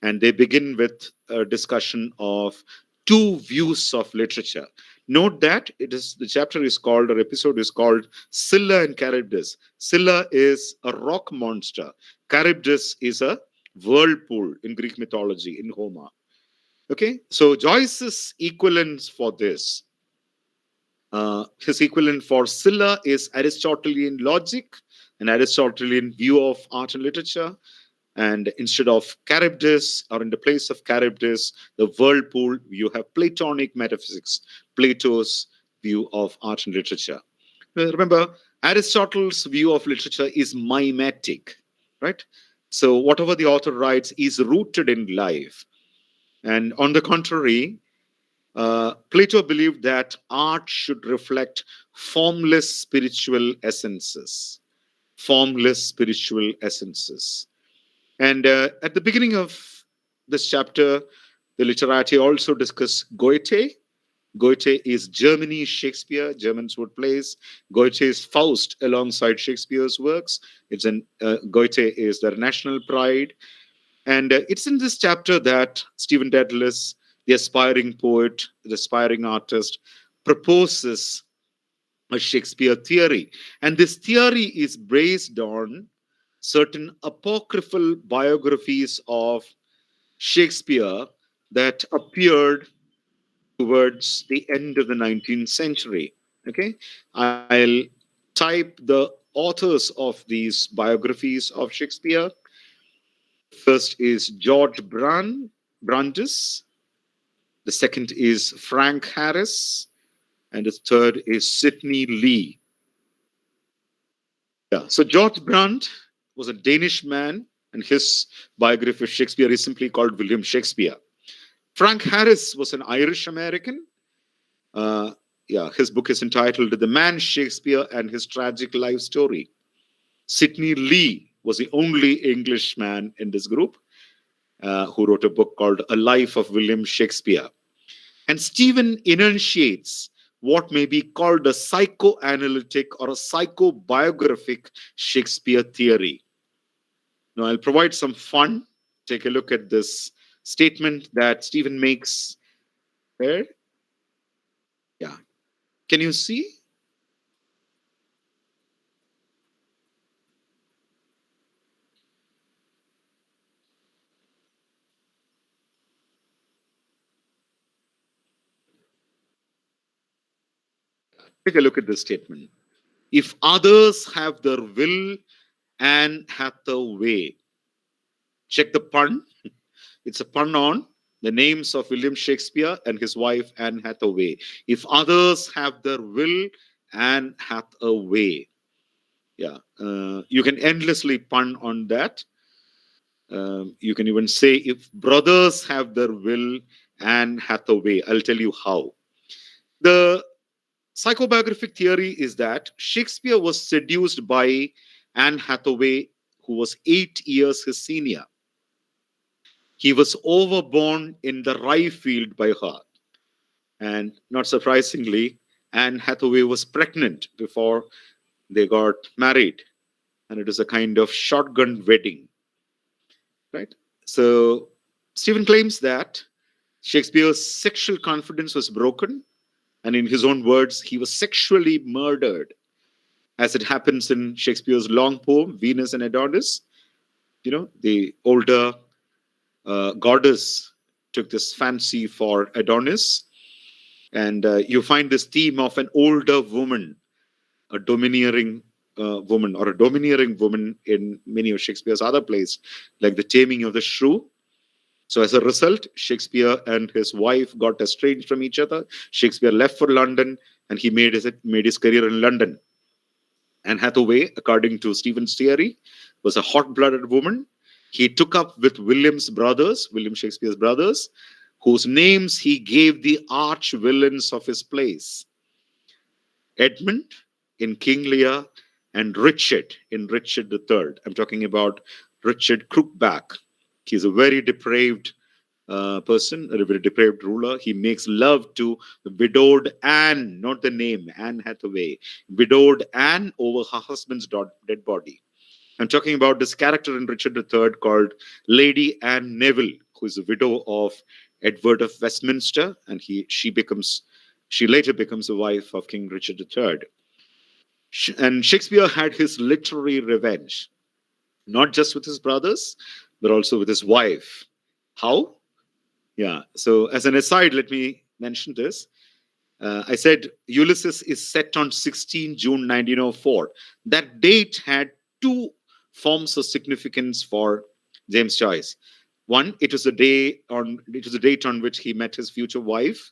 and they begin with a discussion of two views of literature. Note that the chapter is called, or episode is called, Scylla and Charybdis. Scylla is a rock monster. Charybdis is a whirlpool in Greek mythology, in Homer. Okay, so Joyce's equivalence for this, his equivalent for Scylla is Aristotelian logic, an Aristotelian view of art and literature. And instead of Charybdis, or in the place of Charybdis, the whirlpool, you have Platonic metaphysics, Plato's view of art and literature. Remember, Aristotle's view of literature is mimetic, right? So whatever the author writes is rooted in life. And on the contrary, Plato believed that art should reflect formless spiritual essences. Formless spiritual essences. And at the beginning of this chapter, the literati also discuss Goethe. Goethe is Germany's Shakespeare. Germans would place Goethe's Faust alongside Shakespeare's works. Goethe is their national pride. And it's in this chapter that Stephen Dedalus, the aspiring poet, the aspiring artist, proposes a Shakespeare theory. And this theory is based on certain apocryphal biographies of Shakespeare that appeared towards the end of the 19th century. Okay, I'll type the authors of these biographies of Shakespeare. First is George Brandes. The second is Frank Harris. And the third is Sidney Lee. Yeah. So George Brandt was a Danish man, and his biography of Shakespeare is simply called William Shakespeare. Frank Harris was an Irish American. Uh, yeah, his book is entitled The Man Shakespeare and His Tragic Life Story. Sidney Lee was the only Englishman in this group who wrote a book called A Life of William Shakespeare. And Stephen enunciates what may be called a psychoanalytic or a psychobiographic Shakespeare theory. Now, I'll provide some fun. Take a look at this statement that Stephen makes there. Yeah. Can you see? Take a look at this statement. If others have their will and Hathaway. Check the pun. It's a pun on the names of William Shakespeare and his wife Anne Hathaway. If others have their will and Hathaway. Yeah, you can endlessly pun on that. You can even say if brothers have their will and Hathaway. I'll tell you how. The psychobiographic theory is that Shakespeare was seduced by Anne Hathaway, who was 8 years his senior. He was overborne in the rye field by her. And not surprisingly, Anne Hathaway was pregnant before they got married. And it is a kind of shotgun wedding, right? So Stephen claims that Shakespeare's sexual confidence was broken. And in his own words, he was sexually murdered, as it happens in Shakespeare's long poem, Venus and Adonis. You know, the older goddess took this fancy for Adonis. And you find this theme of an older woman, a domineering woman, or a domineering woman in many of Shakespeare's other plays, like The Taming of the Shrew. So as a result, Shakespeare and his wife got estranged from each other. Shakespeare left for London, and he made his career in London. Anne Hathaway, according to Stephen's theory, was a hot-blooded woman. He took up with William's brothers, William Shakespeare's brothers, whose names he gave the arch villains of his plays. Edmund in King Lear and Richard in Richard III. I'm talking about Richard Crookback. He's a very depraved person, a very depraved ruler. He makes love to the widowed Anne, not the name, Anne Hathaway, widowed Anne over her husband's dead body. I'm talking about this character in Richard III called Lady Anne Neville, who is the widow of Edward of Westminster, and she later becomes the wife of King Richard III. And Shakespeare had his literary revenge, not just with his brothers, but also with his wife. How? Yeah. So, as an aside, let me mention this. I said Ulysses is set on 16 June 1904. That date had two forms of significance for James Joyce. One, it was the date on which he met his future wife,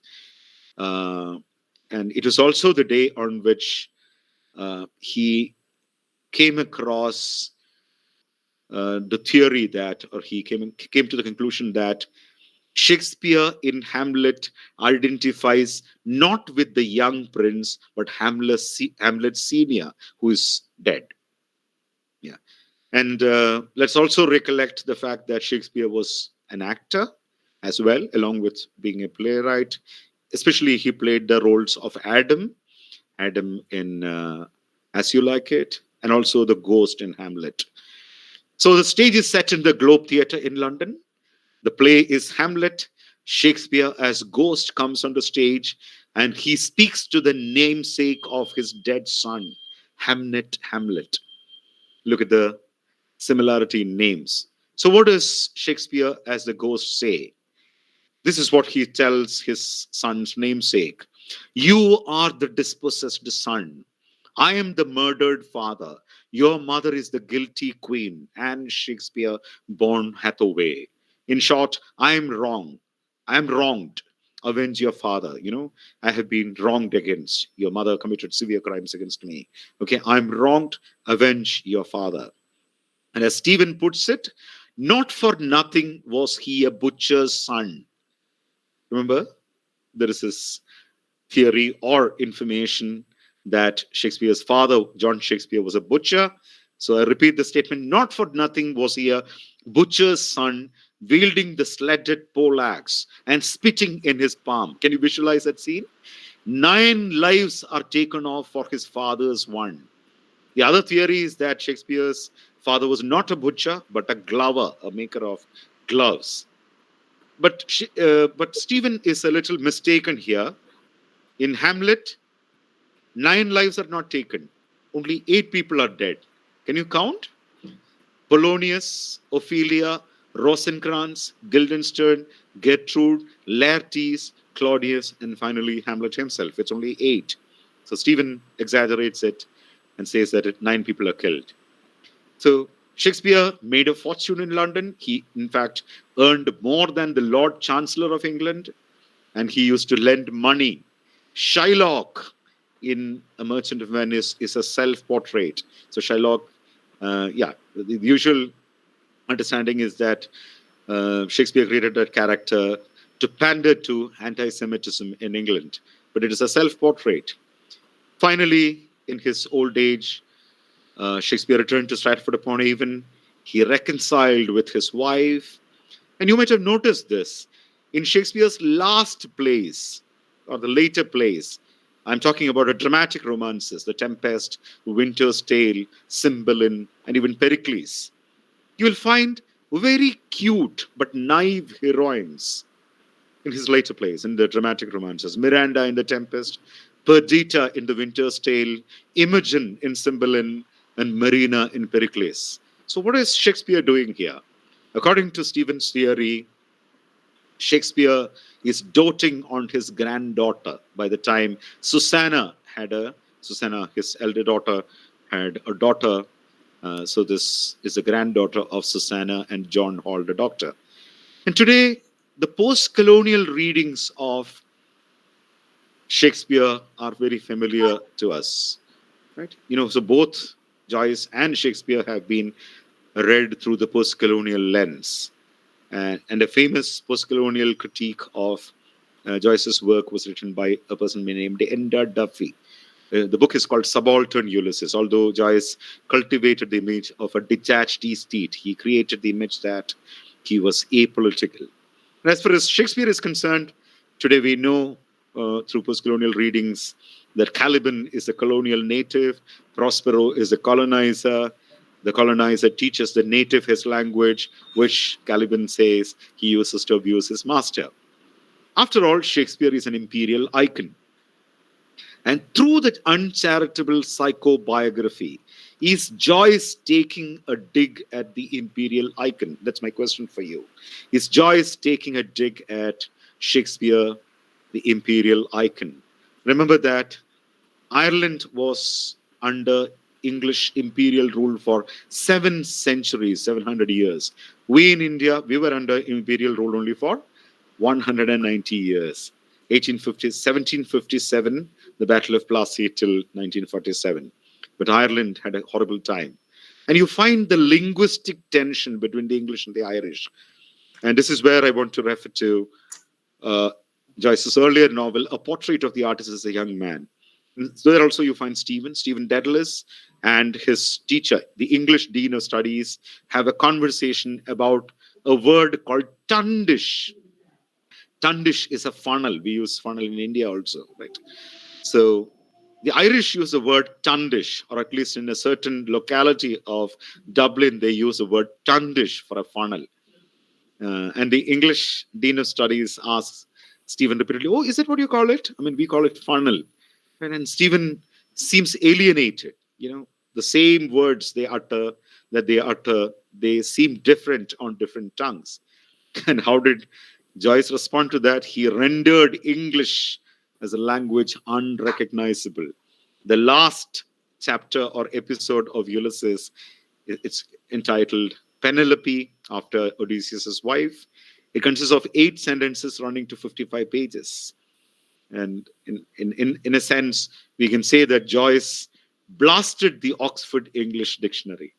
and it was also the day on which he came across the theory that, or he came to the conclusion that Shakespeare in Hamlet identifies not with the young prince, but Hamlet Senior, who is dead. Yeah. And let's also recollect the fact that Shakespeare was an actor as well, along with being a playwright. Especially, he played the roles of Adam in As You Like It, and also the ghost in Hamlet. So the stage is set in the Globe Theatre in London. The play is Hamlet. Shakespeare as ghost comes on the stage and he speaks to the namesake of his dead son, Hamlet. Look at the similarity in names. So, what does Shakespeare as the ghost say? This is what he tells his son's namesake. You are the dispossessed son. I am the murdered father. Your mother is the guilty queen, and Shakespeare born Hathaway. In short, I am wrong. I am wronged. Avenge your father. I have been wronged against. Your mother committed severe crimes against me. Okay, I'm wronged. Avenge your father. And as Stephen puts it, not for nothing was he a butcher's son. Remember, there is this theory or information that Shakespeare's father, John Shakespeare, was a butcher. So I repeat the statement, not for nothing was he a butcher's son, wielding the sledged poleaxe and spitting in his palm. Can you visualize that scene? 9 lives are taken off for his father's one. The other theory is that Shakespeare's father was not a butcher, but a glover, a maker of gloves. But Stephen is a little mistaken here. In Hamlet, 9 lives are not taken. Only 8 people are dead. Can you count? Polonius, Ophelia, Rosencrantz, Guildenstern, Gertrude, Laertes, Claudius, and finally Hamlet himself. It's only 8. So Stephen exaggerates it and says that 9 people are killed. So Shakespeare made a fortune in London. He, in fact, earned more than the Lord Chancellor of England, and he used to lend money. Shylock in A Merchant of Venice is a self-portrait. So Shylock, the usual understanding is that Shakespeare created that character to pander to anti-Semitism in England, but it is a self-portrait. Finally, in his old age, Shakespeare returned to Stratford-upon-Avon. He reconciled with his wife. And you might have noticed this. In Shakespeare's last plays, or the later plays, I'm talking about the dramatic romances, The Tempest, Winter's Tale, Cymbeline, and even Pericles. You will find very cute but naive heroines in his later plays, in the dramatic romances. Miranda in The Tempest, Perdita in The Winter's Tale, Imogen in Cymbeline, and Marina in Pericles. So what is Shakespeare doing here? According to Stephen's theory, Shakespeare is doting on his granddaughter. By the time Susanna, his elder daughter, had a daughter. So this is the granddaughter of Susanna and John Hall, the doctor. And today, the post-colonial readings of Shakespeare are very familiar to us, right? So both Joyce and Shakespeare have been read through the post-colonial lens. And a famous post-colonial critique of Joyce's work was written by a person named Enda Duffy. The book is called Subaltern Ulysses. Although Joyce cultivated the image of a detached aesthete, he created the image that he was apolitical. And as far as Shakespeare is concerned, today we know through post-colonial readings that Caliban is a colonial native, Prospero is a colonizer. The colonizer teaches the native his language, which Caliban says he uses to abuse his master. After all, Shakespeare is an imperial icon. And through that uncharitable psychobiography, is Joyce taking a dig at the imperial icon? That's my question for you. Is Joyce taking a dig at Shakespeare, the imperial icon? Remember that Ireland was under English imperial rule for 7 centuries, 700 years. We in India, we were under imperial rule only for 190 years. 1757, the Battle of Plassey till 1947. But Ireland had a horrible time. And you find the linguistic tension between the English and the Irish. And this is where I want to refer to uh, Joyce's earlier novel, A Portrait of the Artist as a Young Man. And so there also you find Stephen Dedalus, and his teacher, the English Dean of Studies, have a conversation about a word called tundish. Tundish is a funnel. We use funnel in India also, right? So the Irish use the word tundish, or at least in a certain locality of Dublin, they use the word tundish for a funnel. And the English Dean of Studies asks Stephen repeatedly, "Oh, is that what you call it? I mean, we call it funnel." And Stephen seems alienated. The same words they utter, they seem different on different tongues. And how did Joyce respond to that? He rendered English as a language unrecognizable. The last chapter or episode of Ulysses, it's entitled Penelope, after Odysseus' wife. It consists of 8 sentences running to 55 pages. And in a sense, we can say that Joyce blasted the Oxford English Dictionary.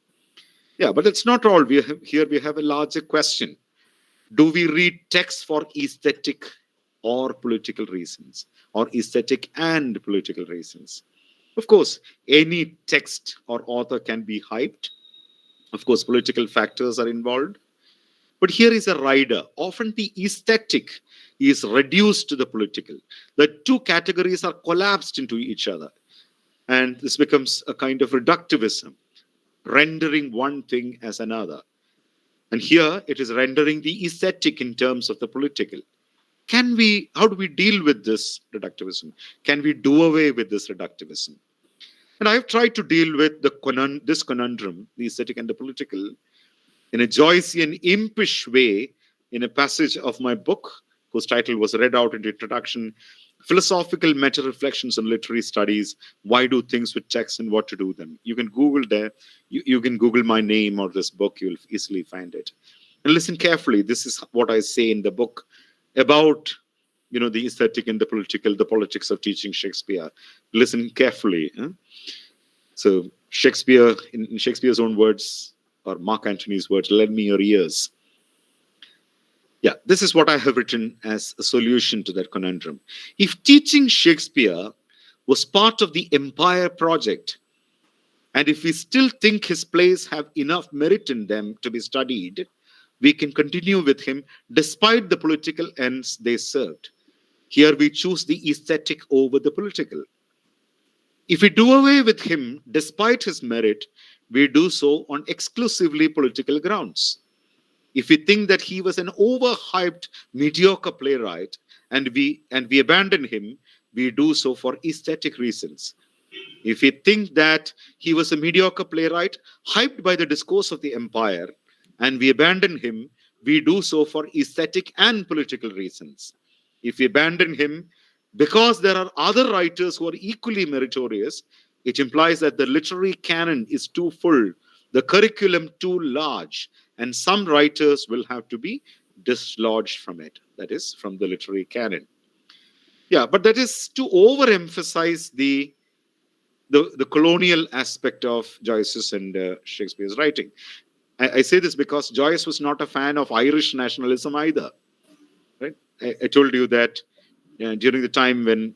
Yeah, but it's not all. Here we have a larger question. Do we read texts for aesthetic or political reasons, or aesthetic and political reasons? Of course, any text or author can be hyped. Of course, political factors are involved. But here is a rider. Often the aesthetic is reduced to the political. The two categories are collapsed into each other. And this becomes a kind of reductivism, rendering one thing as another. And here it is rendering the aesthetic in terms of the political. How do we deal with this reductivism? Can we do away with this reductivism? And I've tried to deal with this conundrum, the aesthetic and the political, in a Joycean, impish way, in a passage of my book, whose title was read out in the introduction, Philosophical Meta-Reflections on Literary Studies, Why Do Things with Texts and What to Do Them. You can Google there. You can Google my name or this book. You'll easily find it. And listen carefully. This is what I say in the book about the aesthetic and the political, the politics of teaching Shakespeare. Listen carefully. So Shakespeare, in Shakespeare's own words, or Mark Antony's words, lend me your ears. Yeah, this is what I have written as a solution to that conundrum. If teaching Shakespeare was part of the Empire project, and if we still think his plays have enough merit in them to be studied, we can continue with him despite the political ends they served. Here we choose the aesthetic over the political. If we do away with him despite his merit, we do so on exclusively political grounds. If we think that he was an overhyped, mediocre playwright and we abandon him, we do so for aesthetic reasons. If we think that he was a mediocre playwright, hyped by the discourse of the empire, and we abandon him, we do so for aesthetic and political reasons. If we abandon him because there are other writers who are equally meritorious, it implies that the literary canon is too full, the curriculum too large, and some writers will have to be dislodged from it, that is, from the literary canon. Yeah, but that is to overemphasize the colonial aspect of Joyce's and Shakespeare's writing. I say this because Joyce was not a fan of Irish nationalism either. Right? I told you that during the time when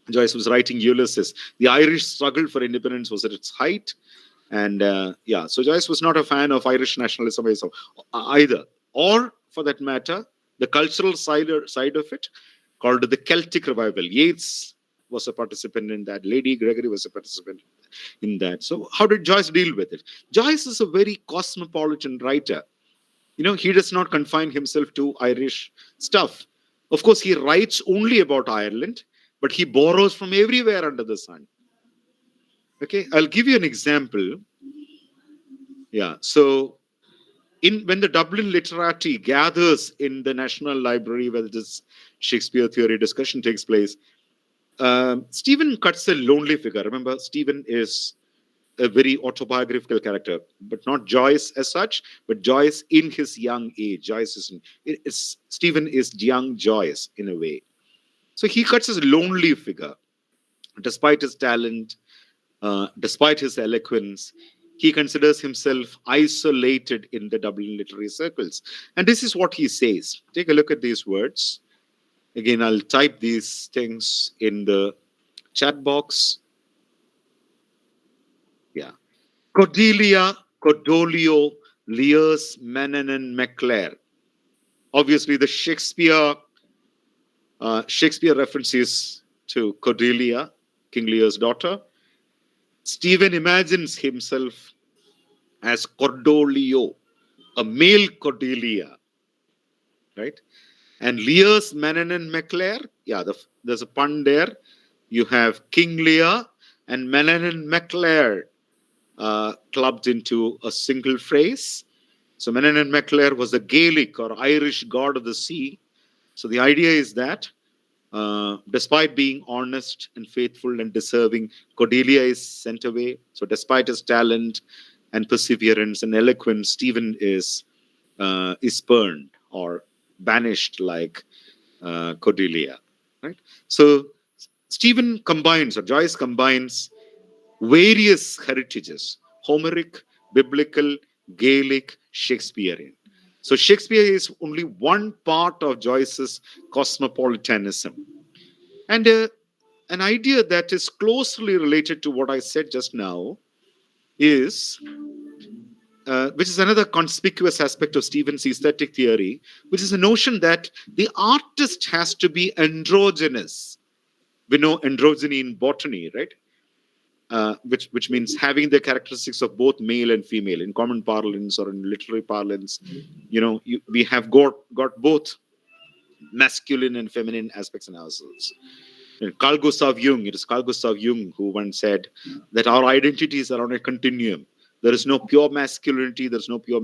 Joyce was writing Ulysses, the Irish struggle for independence was at its height. And so Joyce was not a fan of Irish nationalism either. Or, for that matter, the cultural side of it, called the Celtic Revival. Yeats was a participant in that. Lady Gregory was a participant in that. So how did Joyce deal with it? Joyce is a very cosmopolitan writer. He does not confine himself to Irish stuff. Of course, he writes only about Ireland, but he borrows from everywhere under the sun. Okay, I'll give you an example. Yeah, so when the Dublin Literati gathers in the National Library where this Shakespeare theory discussion takes place, Stephen cuts a lonely figure. Remember, Stephen is a very autobiographical character, but not Joyce as such, but Joyce in his young age. Stephen is young Joyce in a way. So he cuts his lonely figure. Despite his talent, despite his eloquence, He considers himself isolated in the Dublin literary circles. And this is what he says. Take a look at these words. Again, I'll type these things in the chat box. Yeah. Cordelia, Cordolio, Lears, Menon, and Maclair. Obviously, the Shakespeare references to Cordelia, King Lear's daughter. Stephen imagines himself as Cordolio, a male Cordelia, right? And Lear's, Menon, and Maclair. Yeah, there's a pun there. You have King Lear and Menon and Maclair clubbed into a single phrase. So Menon and Maclair was the Gaelic or Irish god of the sea. So the idea is that despite being honest and faithful and deserving, Cordelia is sent away. So despite his talent and perseverance and eloquence, Stephen is spurned or banished like Cordelia. Right. So Stephen combines, or Joyce combines, various heritages: Homeric, biblical, Gaelic, Shakespearean. So Shakespeare is only one part of Joyce's cosmopolitanism. And an idea that is closely related to what I said just now is, which is another conspicuous aspect of Stephen's aesthetic theory, which is the notion that the artist has to be androgynous. We know androgyny in botany, right? Which means having the characteristics of both male and female. In common parlance or in literary parlance, we have got both masculine and feminine aspects in ourselves. Carl Gustav Jung, it is Carl Gustav Jung who once said that our identities are on a continuum. There is no pure masculinity, there's no pure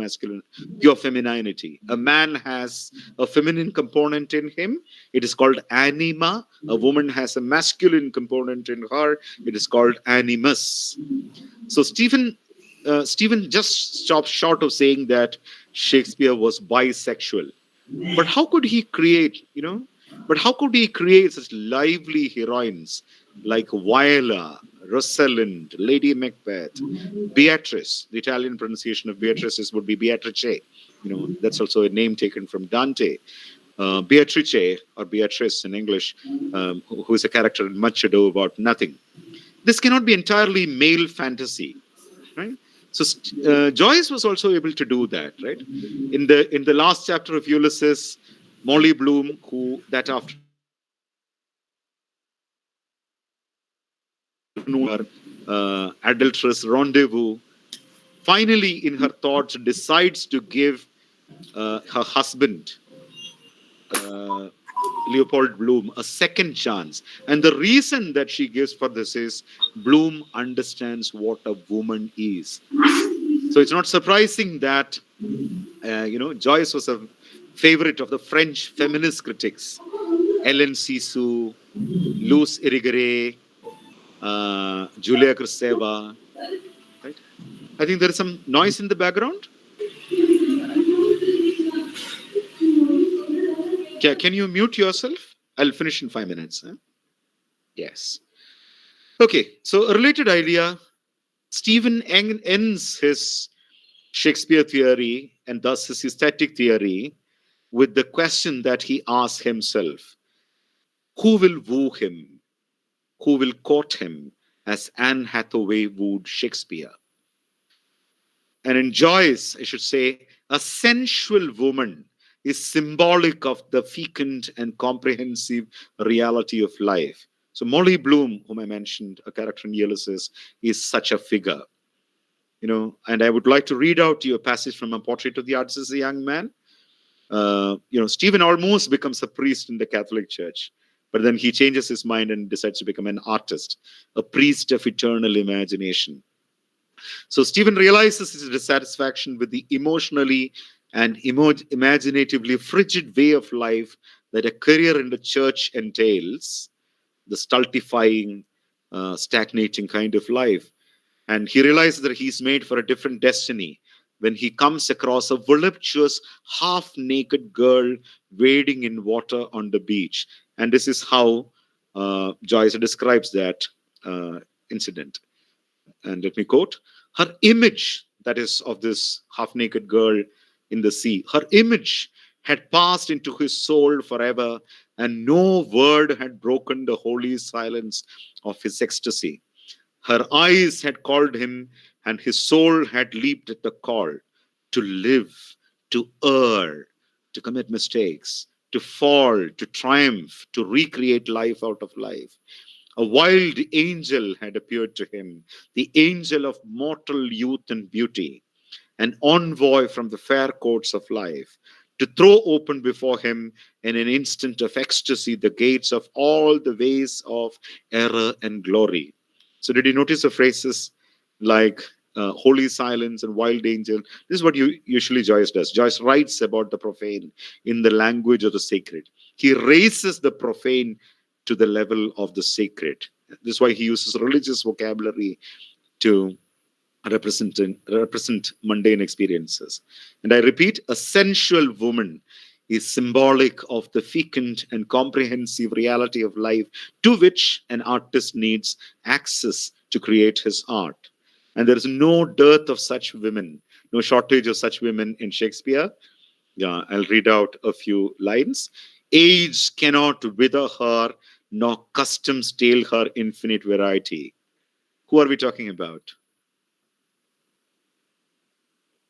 femininity. A man has a feminine component in him, it is called anima. A woman has a masculine component in her, it is called animus. So Stephen just stops short of saying that Shakespeare was bisexual. But how could he create, such lively heroines like Viola, Rosalind, Lady Macbeth, Beatrice? The Italian pronunciation of Beatrice would be Beatrice. That's also a name taken from Dante. Beatrice, or Beatrice in English, who is a character in Much Ado About Nothing. This cannot be entirely male fantasy, right? So Joyce was also able to do that, right? In the last chapter of Ulysses, Molly Bloom, who that afternoon her adulterous rendezvous, finally in her thoughts decides to give her husband Leopold Bloom a second chance. And the reason that she gives for this is Bloom understands what a woman is. So it's not surprising that Joyce was a favorite of the French feminist critics, Hélène Cixous, Luce Irigaray, Julia Kristeva. Right? I think there is some noise in the background. Can you mute yourself? I'll finish in 5 minutes. Huh? Yes. Okay, so a related idea. Stephen ends his Shakespeare theory and thus his aesthetic theory with the question that he asks himself: who will woo him? Who will court him as Anne Hathaway wooed Shakespeare? And in Joyce, I should say, a sensual woman is symbolic of the fecund and comprehensive reality of life. So Molly Bloom, whom I mentioned, a character in Ulysses, is such a figure. And I would like to read out to you a passage from A Portrait of the Artist as a Young Man. Stephen almost becomes a priest in the Catholic Church, but then he changes his mind and decides to become an artist, a priest of eternal imagination. So Stephen realizes his dissatisfaction with the emotionally and imaginatively frigid way of life that a career in the church entails, the stultifying, stagnating kind of life. And he realizes that he's made for a different destiny when he comes across a voluptuous, half-naked girl wading in water on the beach. And this is how Joyce describes that incident. And let me quote: Her image, that is, of this half naked girl in the sea, her image had passed into his soul forever, and no word had broken the holy silence of his ecstasy. Her eyes had called him, and his soul had leaped at the call to live, to err, to commit mistakes, to fall, to triumph, to recreate life out of life. A wild angel had appeared to him, the angel of mortal youth and beauty, an envoy from the fair courts of life, to throw open before him in an instant of ecstasy the gates of all the ways of error and glory. So, did you notice the phrases like holy silence and wild angel? This is what usually Joyce does. Joyce writes about the profane in the language of the sacred. He raises the profane to the level of the sacred. This is why he uses religious vocabulary to represent mundane experiences. And I repeat, a sensual woman is symbolic of the fecund and comprehensive reality of life to which an artist needs access to create his art. And there is no dearth of such women, no shortage of such women in Shakespeare. Yeah, I'll read out a few lines. Age cannot wither her, nor custom stale her infinite variety. Who are we talking about?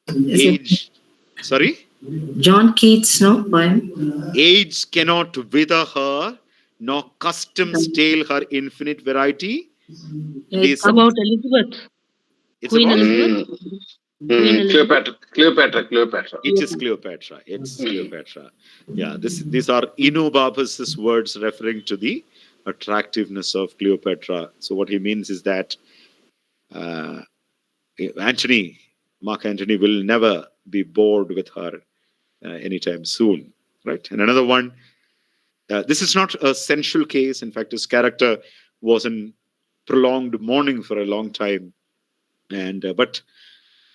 Is it Age, sorry? John Keats, no poem? Age cannot wither her, nor custom stale her infinite variety. It It is, comes About Elizabeth, it's Queen about, Elizabeth, Queen Elizabeth. Cleopatra. it is Cleopatra. It's Mm. Cleopatra. Yeah, these are Eno Babas's words referring to the attractiveness of Cleopatra. So what he means is that uh, Antony, Mark Antony, will never be bored with her anytime soon, right? And another one, this is not a sensual case. In fact, his character was in prolonged mourning for a long time. And but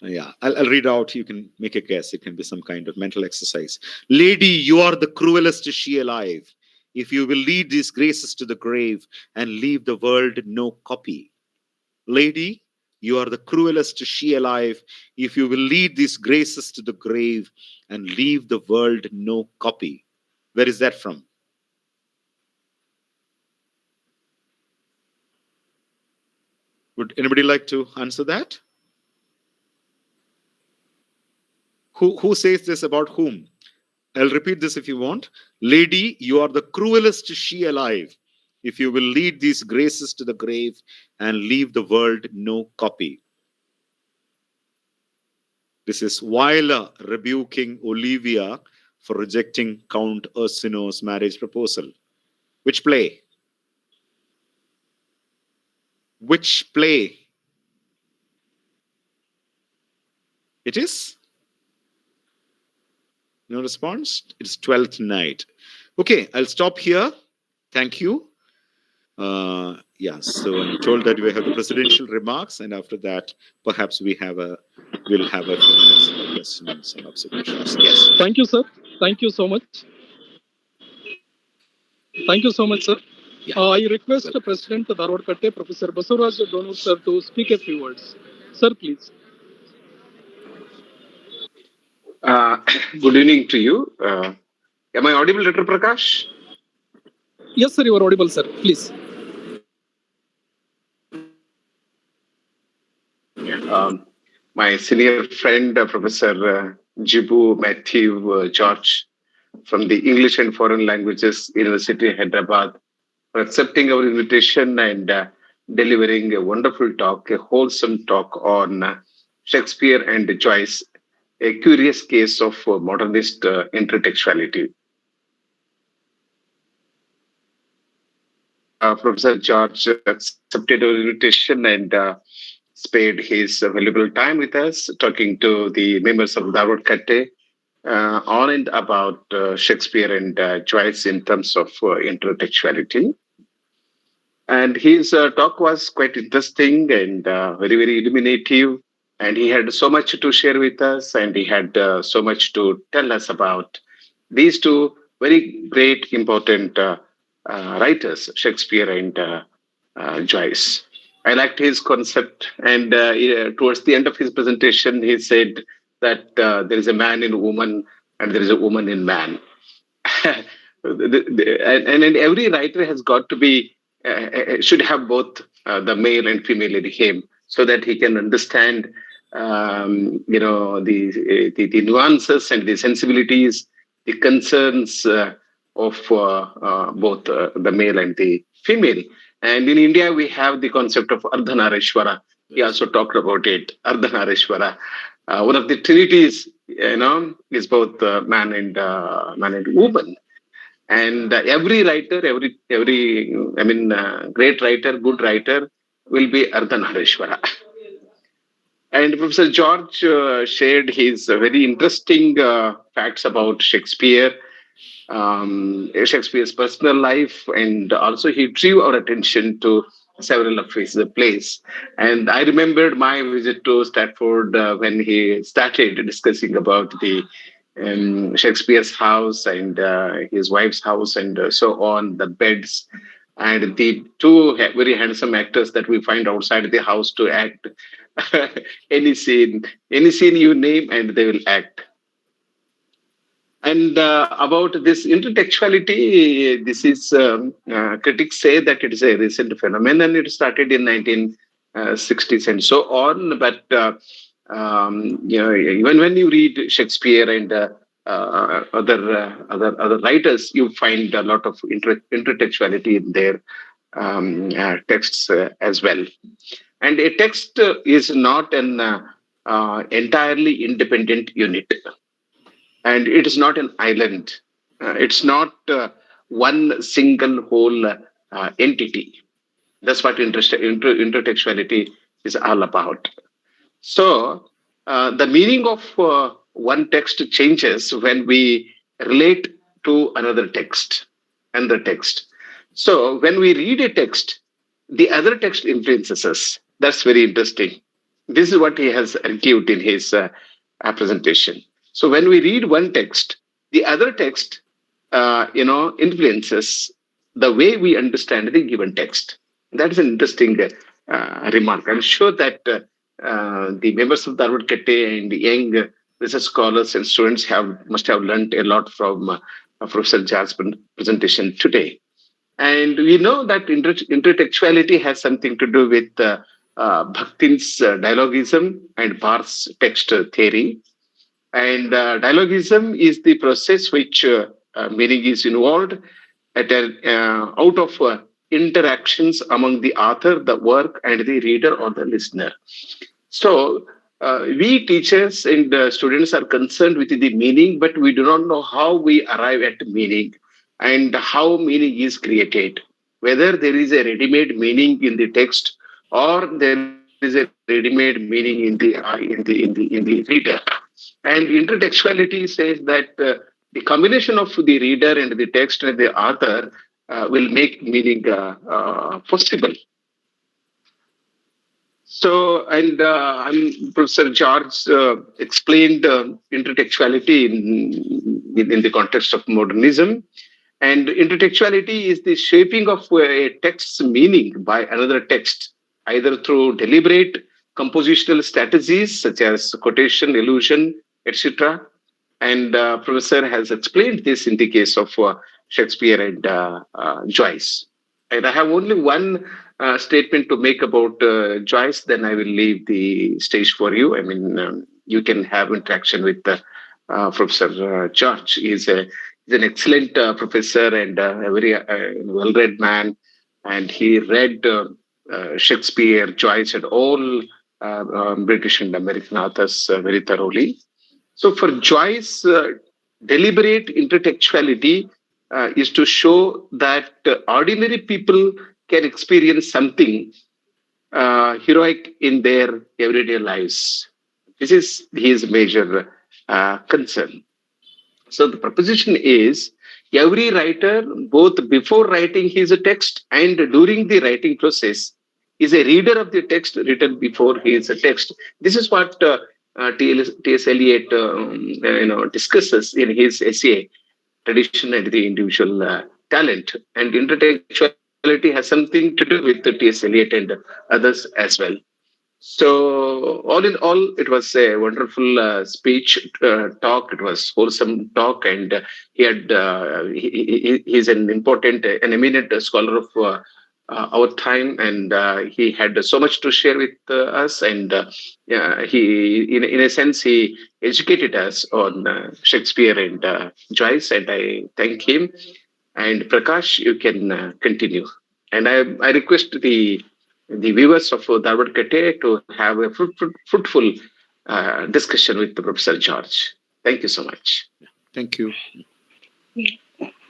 yeah, I'll read out. You can make a guess. It can be some kind of mental exercise. Lady, you are the cruelest she alive. If you will lead these graces to the grave and leave the world no copy. Lady, you are the cruelest she alive. If you will lead these graces to the grave and leave the world no copy. Where is that from? Would anybody like to answer that? Who says this about whom? I'll repeat this if you want. Lady, you are the cruelest she alive. If you will lead these graces to the grave and leave the world no copy. This is Viola rebuking Olivia for rejecting Count Ursino's marriage proposal. Which play? Which play? It is? No response? It's Twelfth Night. Okay, I'll stop here. Thank you. Yeah, so I'm told that we have the presidential remarks, and after that, perhaps we'll have a few minutes for questions and observations. Yes. Thank you, sir. Thank you so much. Thank you so much, sir. Yeah. I request Welcome. President Dharwad Katte, Professor Basuraj Donur, sir, to speak a few words. Sir, please. Uh, Good evening to you. Am I audible, Dr. Prakash? Yes, sir, you are audible, sir. Please. My senior friend, Professor Jibu Mathew George from the English and Foreign Languages University, Hyderabad, for accepting our invitation and delivering a wonderful talk, a wholesome talk on Shakespeare and Joyce, a curious case of modernist intertextuality. Professor George accepted our invitation and spared his valuable time with us, talking to the members of Darwin Katte on and about Shakespeare and Joyce in terms of intertextuality. And his talk was quite interesting and very, very illuminative. And he had so much to share with us, and he had so much to tell us about these two very great, important writers, Shakespeare and Joyce. I liked his concept. And towards the end of his presentation, he said that there is a man in woman and there is a woman in man. And every writer has got to be should have both the male and female in him, so that he can understand the nuances and the sensibilities, the concerns of both the male and the female. And in India we have the concept of ardhanarishwara. He also talked about it, ardhanarishwara. One of the trinities, is both man and woman. And every writer, great writer, good writer, will be ardhanarishwara. And Professor George shared his very interesting facts about Shakespeare, Shakespeare's personal life, and also he drew our attention to several of his plays. And I remembered my visit to Stratford when he started discussing about the Shakespeare's house and his wife's house and so on, the beds, and the two very handsome actors that we find outside the house to act any scene you name, and they will act. And about this intertextuality, this is critics say that it is a recent phenomenon. It started in 1960s and so on. But even when you read Shakespeare and other writers, you find a lot of intertextuality in their texts as well. And a text is not an entirely independent unit, and it is not an island. It's not one single whole entity. That's what intertextuality is all about. So the meaning of one text changes when we relate to another text. So when we read a text, the other text influences us. That's very interesting. This is what he has argued in his presentation. So when we read one text, the other text, influences the way we understand the given text. That is an interesting remark. I'm sure that the members of Darwin Kette and the young research scholars and students must have learned a lot from Professor Jar's presentation today. And we know that intertextuality has something to do with Bakhtin's dialogism and Barth's text theory. And dialogism is the process which meaning is involved out of interactions among the author, the work, and the reader or the listener. So we teachers and students are concerned with the meaning, but we do not know how we arrive at meaning and how meaning is created. Whether there is a ready-made meaning in the text or there is a ready-made meaning in the reader. And intertextuality says that the combination of the reader and the text and the author will make meaning possible. So, and Professor George explained intertextuality in the context of modernism. And intertextuality is the shaping of a text's meaning by another text, either through deliberate compositional strategies such as quotation, allusion, etc. And Professor has explained this in the case of Shakespeare and Joyce. And I have only one statement to make about Joyce, then I will leave the stage for you. I mean, you can have interaction with Professor George. He's an excellent professor and a very well-read man. And he read Shakespeare, Joyce, and all British and American authors very thoroughly. So for Joyce, deliberate intertextuality is to show that ordinary people can experience something heroic in their everyday lives. This is his major concern. So the proposition is every writer, both before writing his text and during the writing process, is a reader of the text written before his text. This is what T.S. Eliot discusses in his essay, Tradition and the Individual Talent. And intertextuality has something to do with T.S. Eliot and others as well. So, all in all, it was a wonderful speech talk. It was wholesome talk, and he's an important, an eminent scholar of our time, and he had so much to share with us. And yeah, in a sense, he educated us on Shakespeare and Joyce, and I thank him. And Prakash, you can continue. And I request the viewers of Darwin Kate to have a fruitful discussion with the Professor George. Thank you so much. Thank you.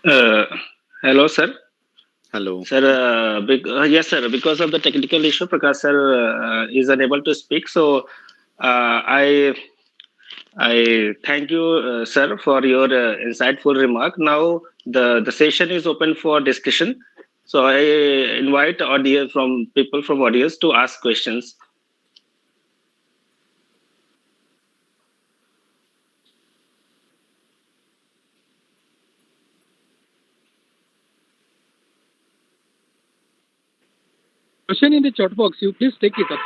Uh, Hello, sir. Hello. Sir, yes, sir. Because of the technical issue, Prakash sir is unable to speak. So, I thank you, sir, for your insightful remark. Now, the session is open for discussion. So, I invite audience from people from audience to ask questions. Question in the chat box. You please take it up.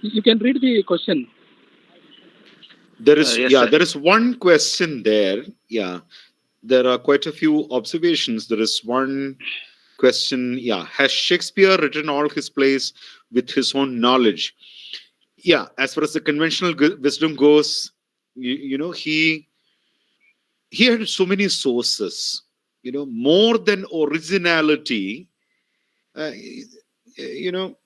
You can read the question. Yes, sir. There is one question there. Yeah, there are quite a few observations. There is one question. Yeah, has Shakespeare written all his plays with his own knowledge? Yeah, as far as the conventional wisdom goes, he had so many sources. More than originality. You know,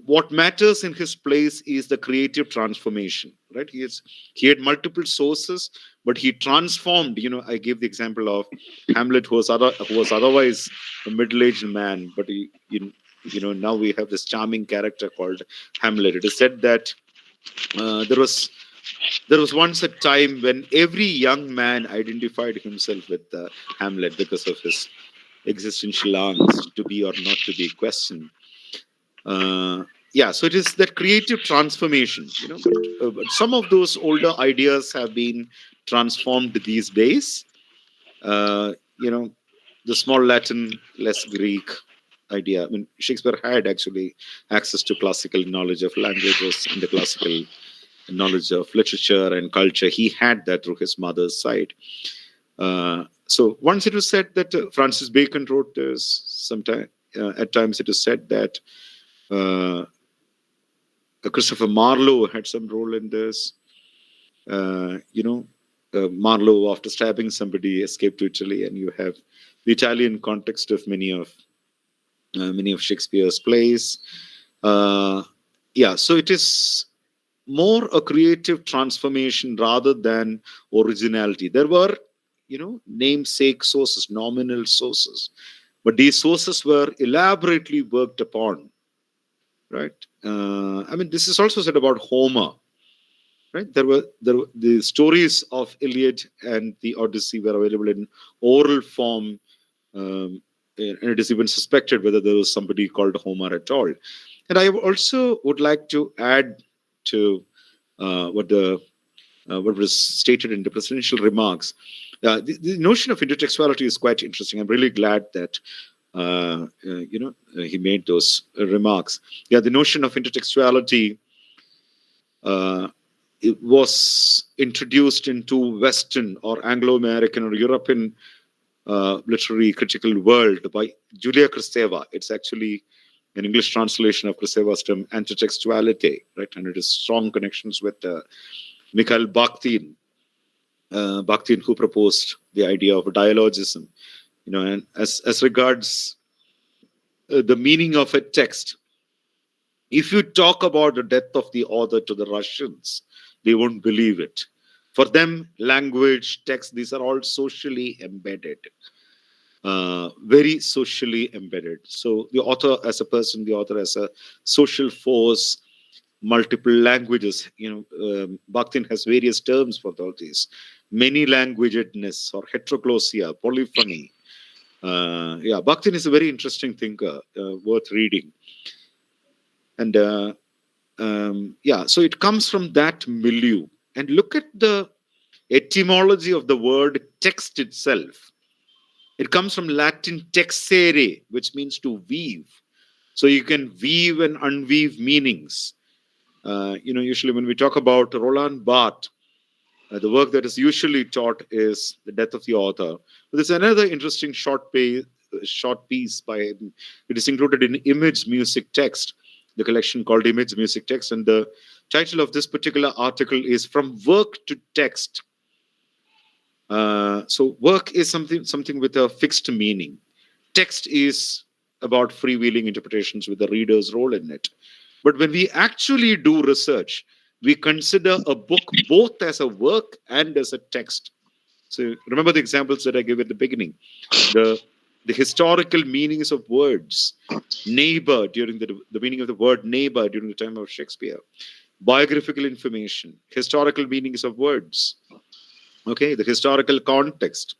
what matters in his plays is the creative transformation, right? He had multiple sources, but he transformed. I gave the example of Hamlet, who was otherwise a middle-aged man, but now we have this charming character called Hamlet. It is said that there was once a time when every young man identified himself with Hamlet because of his existential angst, to be or not to be questioned. So it is that creative transformation, but some of those older ideas have been transformed these days. uh, you know the small Latin, less Greek idea. I mean, Shakespeare had actually access to classical knowledge of languages and the classical knowledge of literature and culture. He had that through his mother's side. So once it was said that Francis Bacon wrote this. Sometime at times it is said that Christopher Marlowe had some role in this. Marlowe, after stabbing somebody, escaped to Italy, and you have the Italian context of many of Shakespeare's plays. So it is more a creative transformation rather than originality. There were, namesake sources, nominal sources, but these sources were elaborately worked upon, right? This is also said about Homer, right? There were the stories of Iliad and the Odyssey were available in oral form, and it is even suspected whether there was somebody called Homer at all. And I also would like to add to what was stated in the presidential remarks. The notion of intertextuality is quite interesting. I'm really glad that he made those remarks. Yeah, the notion of intertextuality it was introduced into Western or Anglo-American or European literary critical world by Julia Kristeva. It's actually an English translation of Kristeva's term antitextuality, right? And it is strong connections with Mikhail Bakhtin, who proposed the idea of dialogism. And as regards the meaning of a text, if you talk about the death of the author to the Russians, they won't believe it. For them, language, text, these are all socially embedded, very socially embedded. So the author as a person, the author as a social force, multiple languages. Bakhtin has various terms for all these. Many languagedness or heteroglossia, polyphony. Bakhtin is a very interesting thinker, worth reading. And so it comes from that milieu. And look at the etymology of the word text itself. It comes from Latin texere, which means to weave. So you can weave and unweave meanings. Usually when we talk about Roland Barthes, the work that is usually taught is The Death of the Author. But there's another interesting short piece by him. It is included in Image Music Text, the collection called Image Music Text. And the title of this particular article is From Work to Text. So work is something with a fixed meaning. Text is about freewheeling interpretations with the reader's role in it. But when we actually do research, we consider a book both as a work and as a text. So remember the examples that I gave at the beginning. The historical meanings of words. Neighbor, during the meaning of the word neighbor during the time of Shakespeare. Biographical information. Historical meanings of words. Okay, the historical context.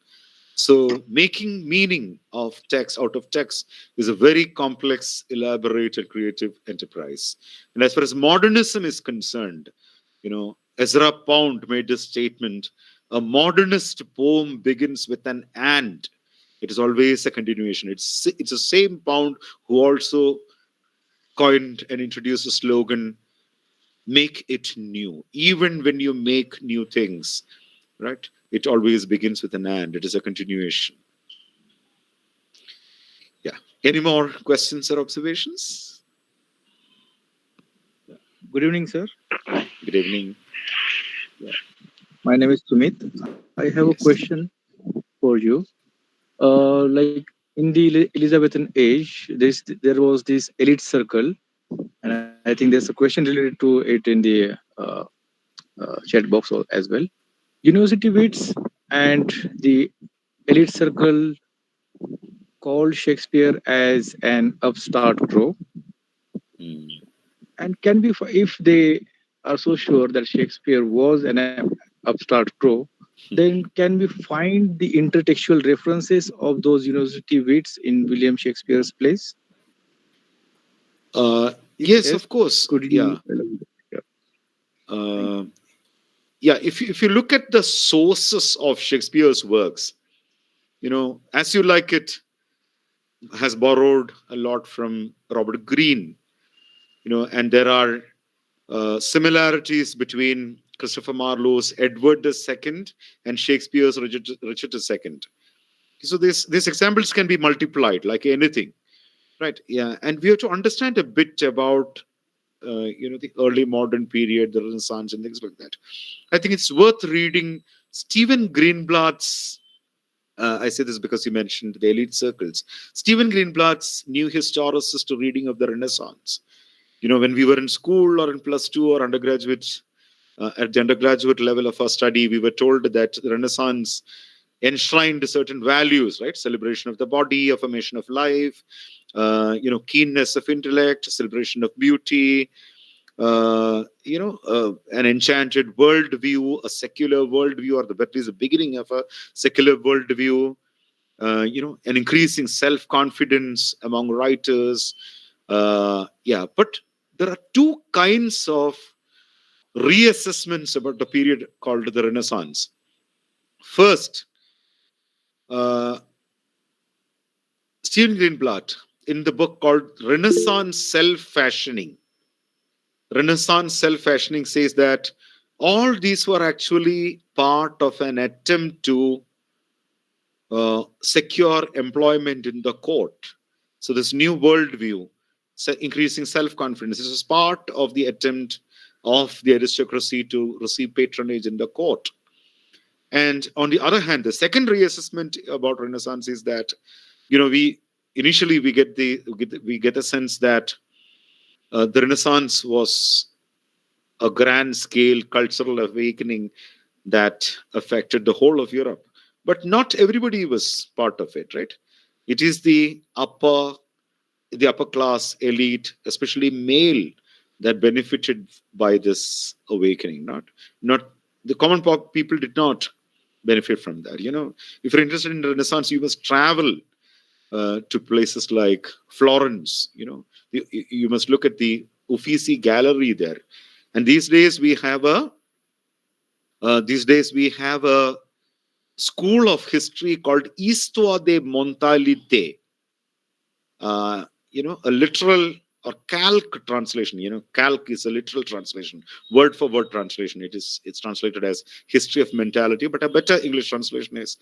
So making meaning of text out of text is a very complex, elaborated, creative enterprise. And as far as modernism is concerned, Ezra Pound made this statement: a modernist poem begins with an and. It is always a continuation. It's the same Pound who also coined and introduced the slogan, make it new. Even when you make new things, right? It always begins with an and. It is a continuation. Yeah. Any more questions or observations? Good evening, sir. Good evening. My name is Sumit. I have a Yes. question for you. Like in the Elizabethan age, there was this elite circle, and I think there's a question related to it in the chat box as well. University wits and the elite circle called Shakespeare as an upstart crow. Mm. And can we, if they are so sure that Shakespeare was an upstart crow, then can we find the intertextual references of those university wits in William Shakespeare's plays? Yes, Yes. of course. Could Yeah. you? Yeah. Uh, yeah. If you look at the sources of Shakespeare's works, As You Like It has borrowed a lot from Robert Greene, and there are similarities between Christopher Marlowe's Edward II and Shakespeare's Richard II. So these examples can be multiplied like anything, right? Yeah, and we have to understand a bit about the early modern period, the Renaissance, and things like that. I think it's worth reading Stephen Greenblatt's. I say this because you mentioned the elite circles. Stephen Greenblatt's New Historicist Reading of the Renaissance. When we were in school or in +2 or undergraduate, at the undergraduate level of our study, we were told that the Renaissance enshrined certain values, right? Celebration of the body, affirmation of life, keenness of intellect, celebration of beauty, an enchanted worldview, a secular worldview, or at least the beginning of a secular worldview, an increasing self-confidence among writers. But there are two kinds of reassessments about the period called the Renaissance. First, uh, Stephen Greenblatt, in the book called Renaissance Self-Fashioning. Renaissance self-fashioning says that all these were actually part of an attempt to secure employment in the court. So this new worldview, increasing self-confidence, this is part of the attempt of the aristocracy to receive patronage in the court. And on the other hand, the second reassessment about Renaissance is that, we initially we get the sense that the Renaissance was a grand scale cultural awakening that affected the whole of Europe. But not everybody was part of it, right? It is the upper class elite, especially male, that benefited by this awakening. Not the common people did not benefit from that. If you're interested in the Renaissance, you must travel to places like Florence. You must look at the Uffizi Gallery there. And these days we have a school of history called Histoire de Mentalité. A literal or calc translation. Calc is a literal translation, word for word translation. It's translated as history of mentality, but a better English translation is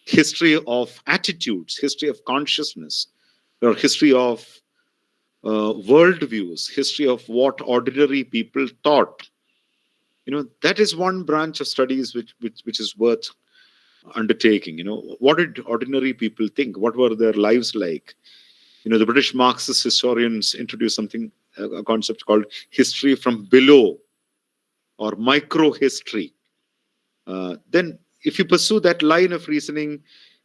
history of attitudes, history of consciousness, or history of worldviews, history of what ordinary people thought. That is one branch of studies which is worth undertaking. What did ordinary people think? What were their lives like? The British Marxist historians introduced a concept called history from below, or micro history. Then, if you pursue that line of reasoning,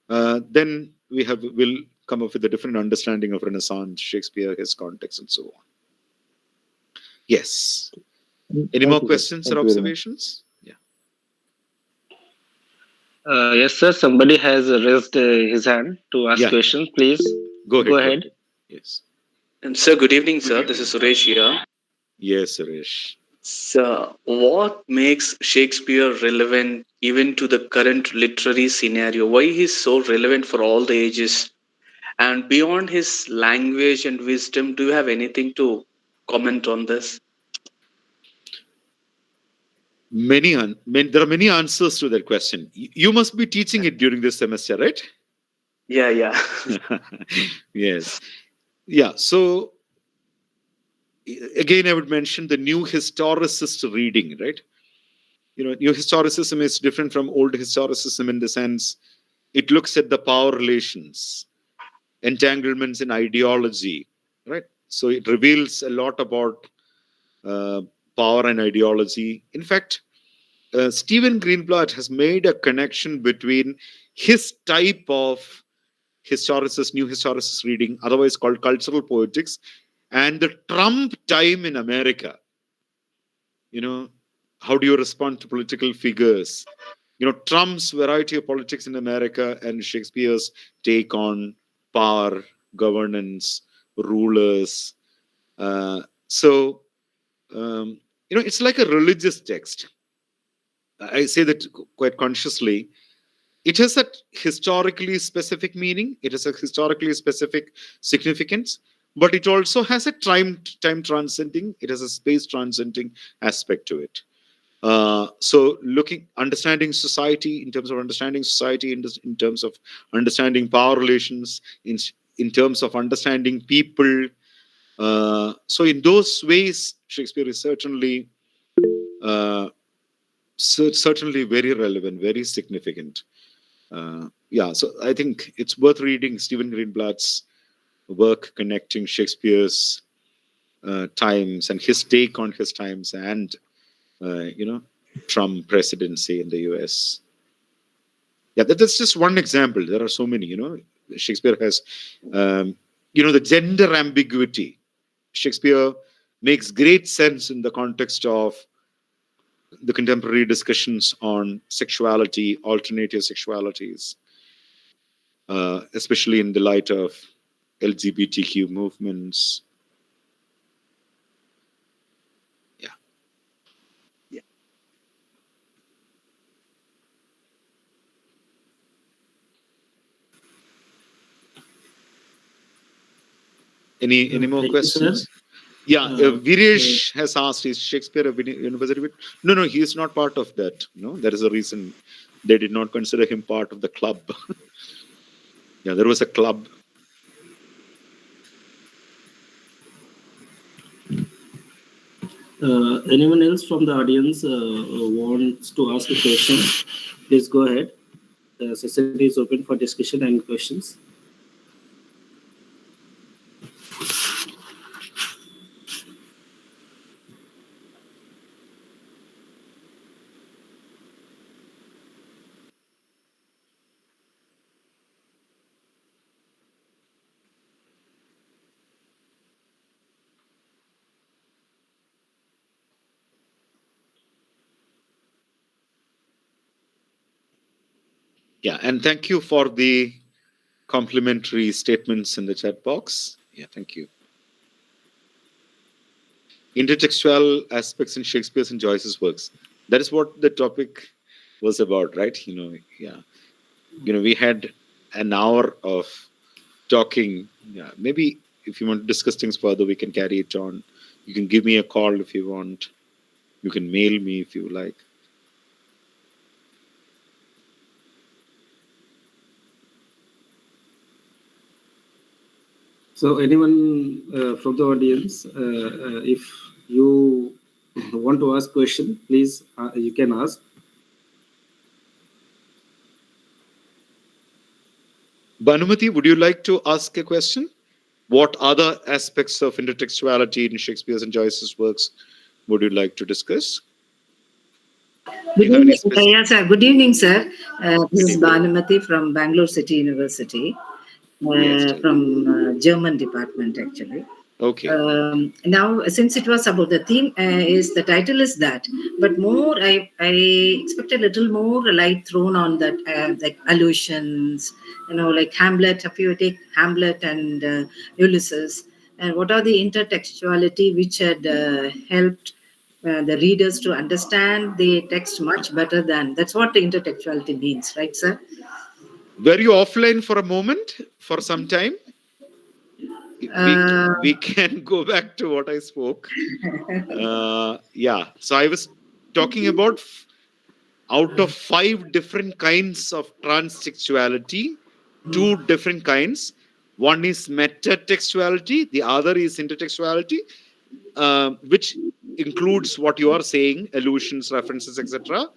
then will come up with a different understanding of Renaissance, Shakespeare, his context, and so on. Yes. Any more questions or observations? Yeah. Yes, sir. Somebody has raised his hand to ask questions. Please go ahead. Yes. Sir, good evening, sir. This is Suresh here. Yes, Suresh. So, what makes Shakespeare relevant even to the current literary scenario? Why he's so relevant for all the ages? And beyond his language and wisdom, do you have anything to comment on this? There are many answers to that question. You must be teaching it during this semester, right? Yeah. Yes. Yeah. So again, I would mention the new historicist reading, right? New historicism is different from old historicism in the sense it looks at the power relations, entanglements in ideology, right? So it reveals a lot about power and ideology. In fact, Stephen Greenblatt has made a connection between his type of new historicist reading, otherwise called cultural poetics, and the Trump time in America. How do you respond to political figures? Trump's variety of politics in America and Shakespeare's take on power, governance, rulers. It's like a religious text. I say that quite consciously. It has a historically specific meaning. It has a historically specific significance, but it also has a time transcending. It has a space transcending aspect to it. So understanding society in terms of understanding society, in terms of understanding power relations, in terms of understanding people. So in those ways, Shakespeare is certainly very relevant, very significant. So I think it's worth reading Stephen Greenblatt's work connecting Shakespeare's times and his take on his times and Trump presidency in the US. Yeah, that's just one example. There are so many. Shakespeare has the gender ambiguity. Shakespeare makes great sense in the context of the contemporary discussions on sexuality, alternative sexualities, especially in the light of LGBTQ movements. Yeah. Any more questions? Yeah, Viresh has asked, is Shakespeare a university? No, he is not part of that. There is a reason they did not consider him part of the club. Yeah, there was a club. Anyone else from the audience wants to ask a question? Please go ahead. The session is open for discussion and questions. Yeah, and thank you for the complimentary statements in the chat box. Yeah, thank you. Intertextual aspects in Shakespeare's and Joyce's works. That is what the topic was about, right? Yeah. We had an hour of talking. Yeah, maybe if you want to discuss things further, we can carry it on. You can give me a call if you want. You can mail me if you like. So, anyone from the audience, if you want to ask question, please you can ask. Bhanumati, would you like to ask a question? What other aspects of intertextuality in Shakespeare's and Joyce's works would you like to discuss? Do Good you have any evening. specific? Yes, sir. Good evening, sir. This Good is evening. Bhanumati from Bangalore City University, Yes, tell me. from German department, actually. Okay. Now, since it was about the theme, is the title is that, but more I expect a little more light thrown on that, like allusions, like Hamlet. If you take Hamlet and Ulysses, and what are the intertextuality which had helped the readers to understand the text much better than, that's what the intertextuality means, right, sir? Were you offline for a moment, for some time? We Uh, we can go back to what I spoke. Yeah. So I was talking about out of 5 different kinds of transtextuality, 2 different kinds. One is metatextuality, the other is intertextuality, which includes what you are saying, allusions, references, etc.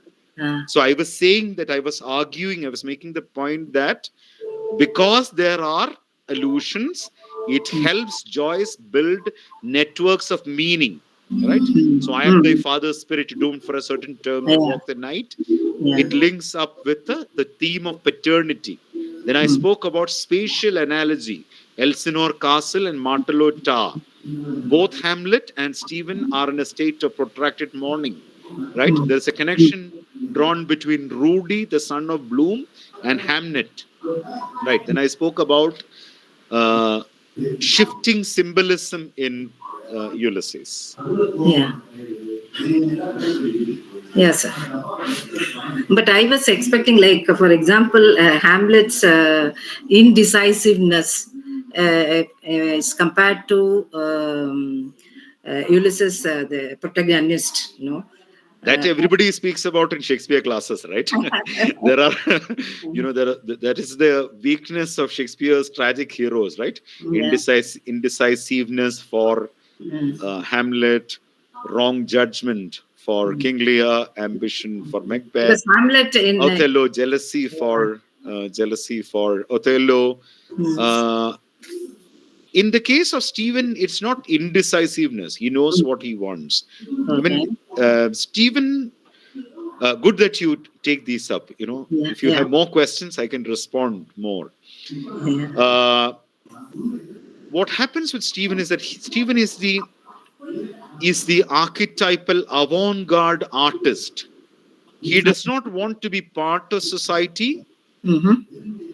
So I was saying that I was making the point that because there are allusions, it helps Joyce build networks of meaning, right? So I am thy father's spirit, doomed for a certain term to yeah, walk the night. yeah. It links up with the theme of paternity. Then I spoke about spatial analogy, Elsinore Castle and Martello Tower. Both Hamlet and Stephen are in a state of protracted mourning, right? There's a connection drawn between Rudy, the son of Bloom, and Hamnet, right? Then I spoke about uh, shifting symbolism in Ulysses. Yeah. Yes, sir. But I was expecting, like, for example, Hamlet's indecisiveness is compared to Ulysses, the protagonist, That Uh, everybody speaks about in Shakespeare classes, right? There are, that is the weakness of Shakespeare's tragic heroes, right? yeah. Indecisiveness for Hamlet, wrong judgment for King Lear, ambition for Macbeth, Because Hamlet in Othello, jealousy for Othello. Uh, in the case of Stephen, it's not indecisiveness. He knows what he wants. I okay, mean, Stephen, good that you take these up. yeah, If you yeah, have more questions, I can respond more. yeah. Uh, what happens with Stephen is that Stephen is the archetypal avant-garde artist. He does not want to be part of society. Mm-hmm.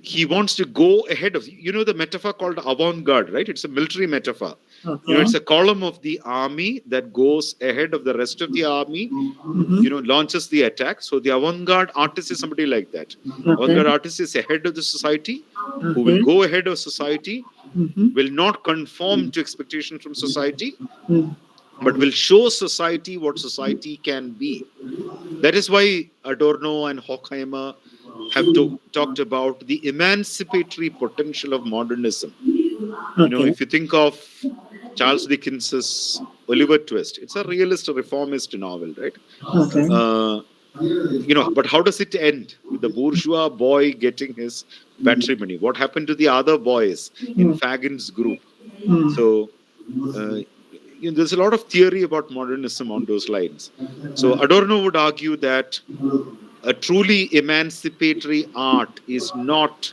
He wants to go ahead of, the metaphor called avant-garde, right? It's a military metaphor. Okay. It's a column of the army that goes ahead of the rest of the army, Mm-hmm. launches the attack. So the avant-garde artist is somebody like that. Okay. Avant-garde artist is ahead of the society, who will Okay. go ahead of society, Mm-hmm. will not conform to expectations from society, Mm. but will show society what society can be. That is why Adorno and Horkheimer have talked about the emancipatory potential of modernism. Okay. If you think of Charles Dickens's Oliver Twist, it's a realist reformist novel, right? Okay. Uh, but how does it end with the bourgeois boy getting his patrimony? What happened to the other boys in Mm. Fagin's group? Mm. So there's a lot of theory about modernism on those lines. So Adorno would argue that a truly emancipatory art is not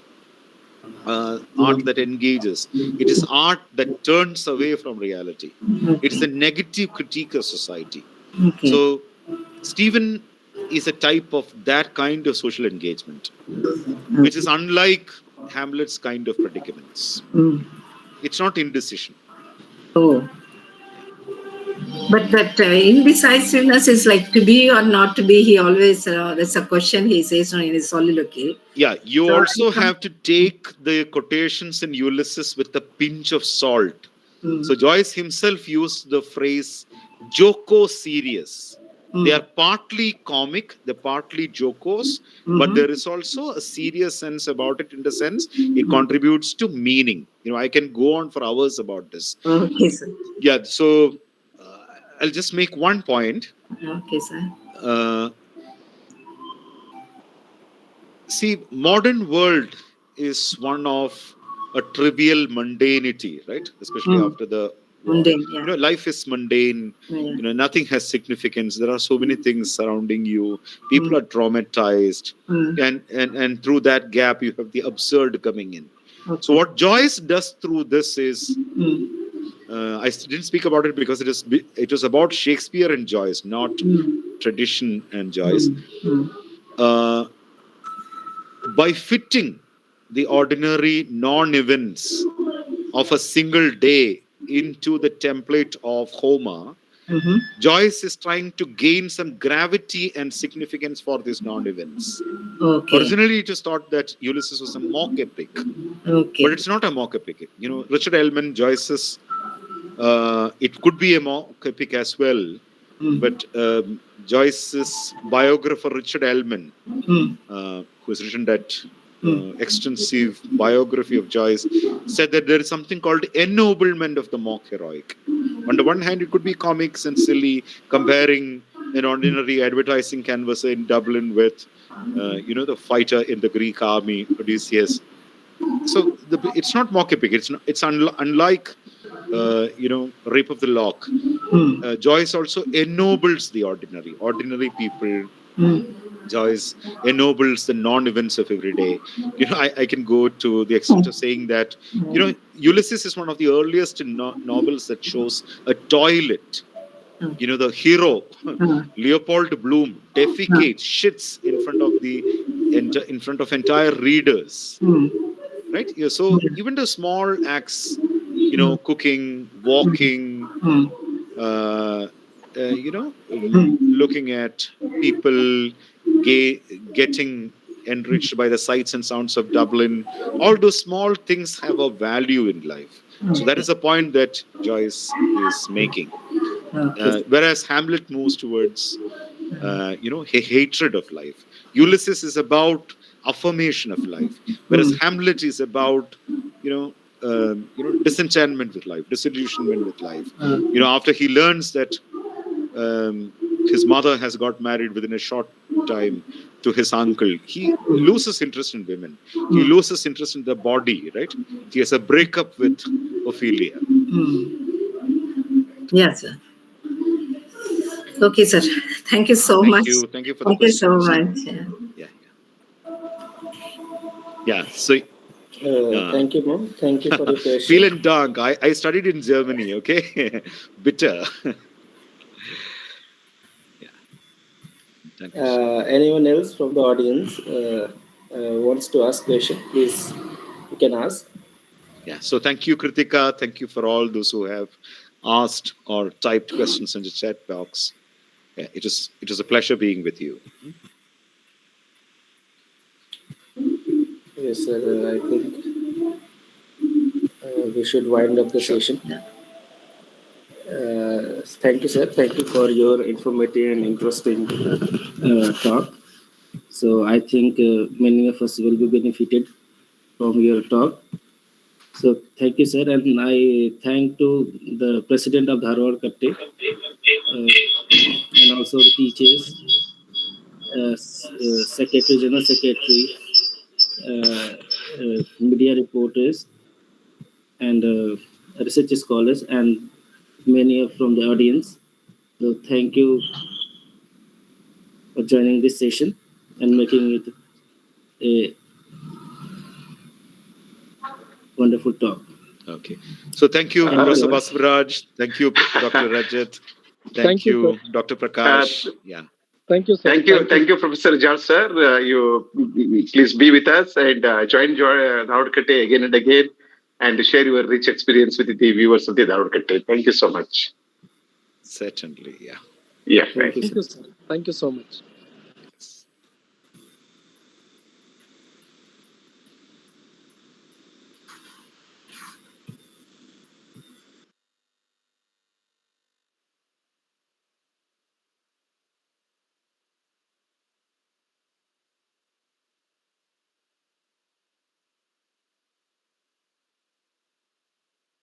art that engages. It is art that turns away from reality. It's Okay. a negative critique of society. Okay. So Stephen is a type of that kind of social engagement, which is Okay. unlike Hamlet's kind of predicaments. Mm. It's not indecision. Oh. Yeah. But that indecisiveness is like to be or not to be. He always, that's a question he says in his soliloquy. Yeah, you So, also have to take the quotations in Ulysses with a pinch of salt. mm, So Joyce himself used the phrase "joko serious." They are mm, partly comic, they're partly jocose, but mm-hmm, there is also a serious sense about it, in the sense it contributes to meaning. I can go on for hours about this. okay, sir. Yeah, so I'll just make one point. Okay, sir. Uh, See, modern world is one of a trivial mundanity, right? Especially Mm, after the war. mundane, yeah. Life is mundane. Yeah. Nothing has significance. There are so many things surrounding you. People Mm, are traumatized, mm, and through that gap, you have the absurd coming in. So okay. what Joyce does through this is, Mm, didn't speak about it because it was about Shakespeare and Joyce, not mm, tradition and Joyce. mm, mm, Uh, by fitting the ordinary non-events of a single day into the template of Homer, mm-hmm. Joyce is trying to gain some gravity and significance for these non-events. Okay. Originally, it was thought that Ulysses was a mock epic, but Okay. it's not a mock epic. Richard Ellman, Joyce's, it could be a mock epic as well, Mm, but Joyce's biographer, Richard Ellman, mm, who has written that mm, extensive biography of Joyce, said that there is something called ennoblement of the mock heroic. On the one hand, it could be comics and silly, comparing an ordinary advertising canvasser in Dublin with, the fighter in the Greek army, Odysseus. So it's not mock epic. It's unlike, Rape of the Lock. mm, Joyce also ennobles the ordinary people. mm, Joyce ennobles the non-events of every day. I can go to the extent of saying that, Ulysses is one of the earliest novels that shows a toilet. mm, The hero, mm, Leopold Bloom, mm, defecates, shits in front of in front of entire readers. mm, Right? Yeah, so even the small acts, mm, cooking, walking, mm, uh, mm. looking at people getting enriched by the sights and sounds of Dublin. All those small things have a value in life. So that Okay. is the point that Joyce is making. Okay. Whereas Hamlet moves towards, hatred of life. Ulysses is about affirmation of life, whereas Mm, Hamlet is about, disenchantment with life, disillusionment with life. After he learns that his mother has got married within a short time to his uncle, he loses interest in women. He mm, loses interest in the body, right? He has a breakup with Ophelia. mm. Yes, sir. Okay, sir. Thank you so Thank much. you. Thank you for the Thank you so questions. much. Yeah. Yeah. Yeah. So, Thank you, ma'am. Thank you for the question. vielen Dank. I studied in Germany, okay? Bitter. Yeah. Thank you. Anyone else from the audience wants to ask question, please, you can ask. Yeah. So thank you, Kritika. Thank you for all those who have asked or typed questions in the chat box. Yeah, it was a pleasure being with you. Yes, sir. I think we should wind up the Sure. session. Thank you, sir. Thank you for your informative and interesting talk. So I think many of us will be benefited from your talk. So thank you, sir, and I thank to the president of Dharwad Katte and also the teachers, secretary, general secretary, media reporters, and research scholars, and many from the audience. So thank you for joining this session and making it a wonderful talk. Okay. So thank you, Thank you Professor all. Basvaraj. Thank you, Dr. Rajat. Thank Thank you, sir. you, Dr. Uh, Prakash. Yeah. Thank you, sir. thank you, Professor George, sir. You please be with us and join Dharwad Katte again and again and share your rich experience with the viewers of the Dharwad Katte. Thank you so much. Certainly, yeah. Yeah, Thank right. you, Thank sir. you, sir. Thank you so much.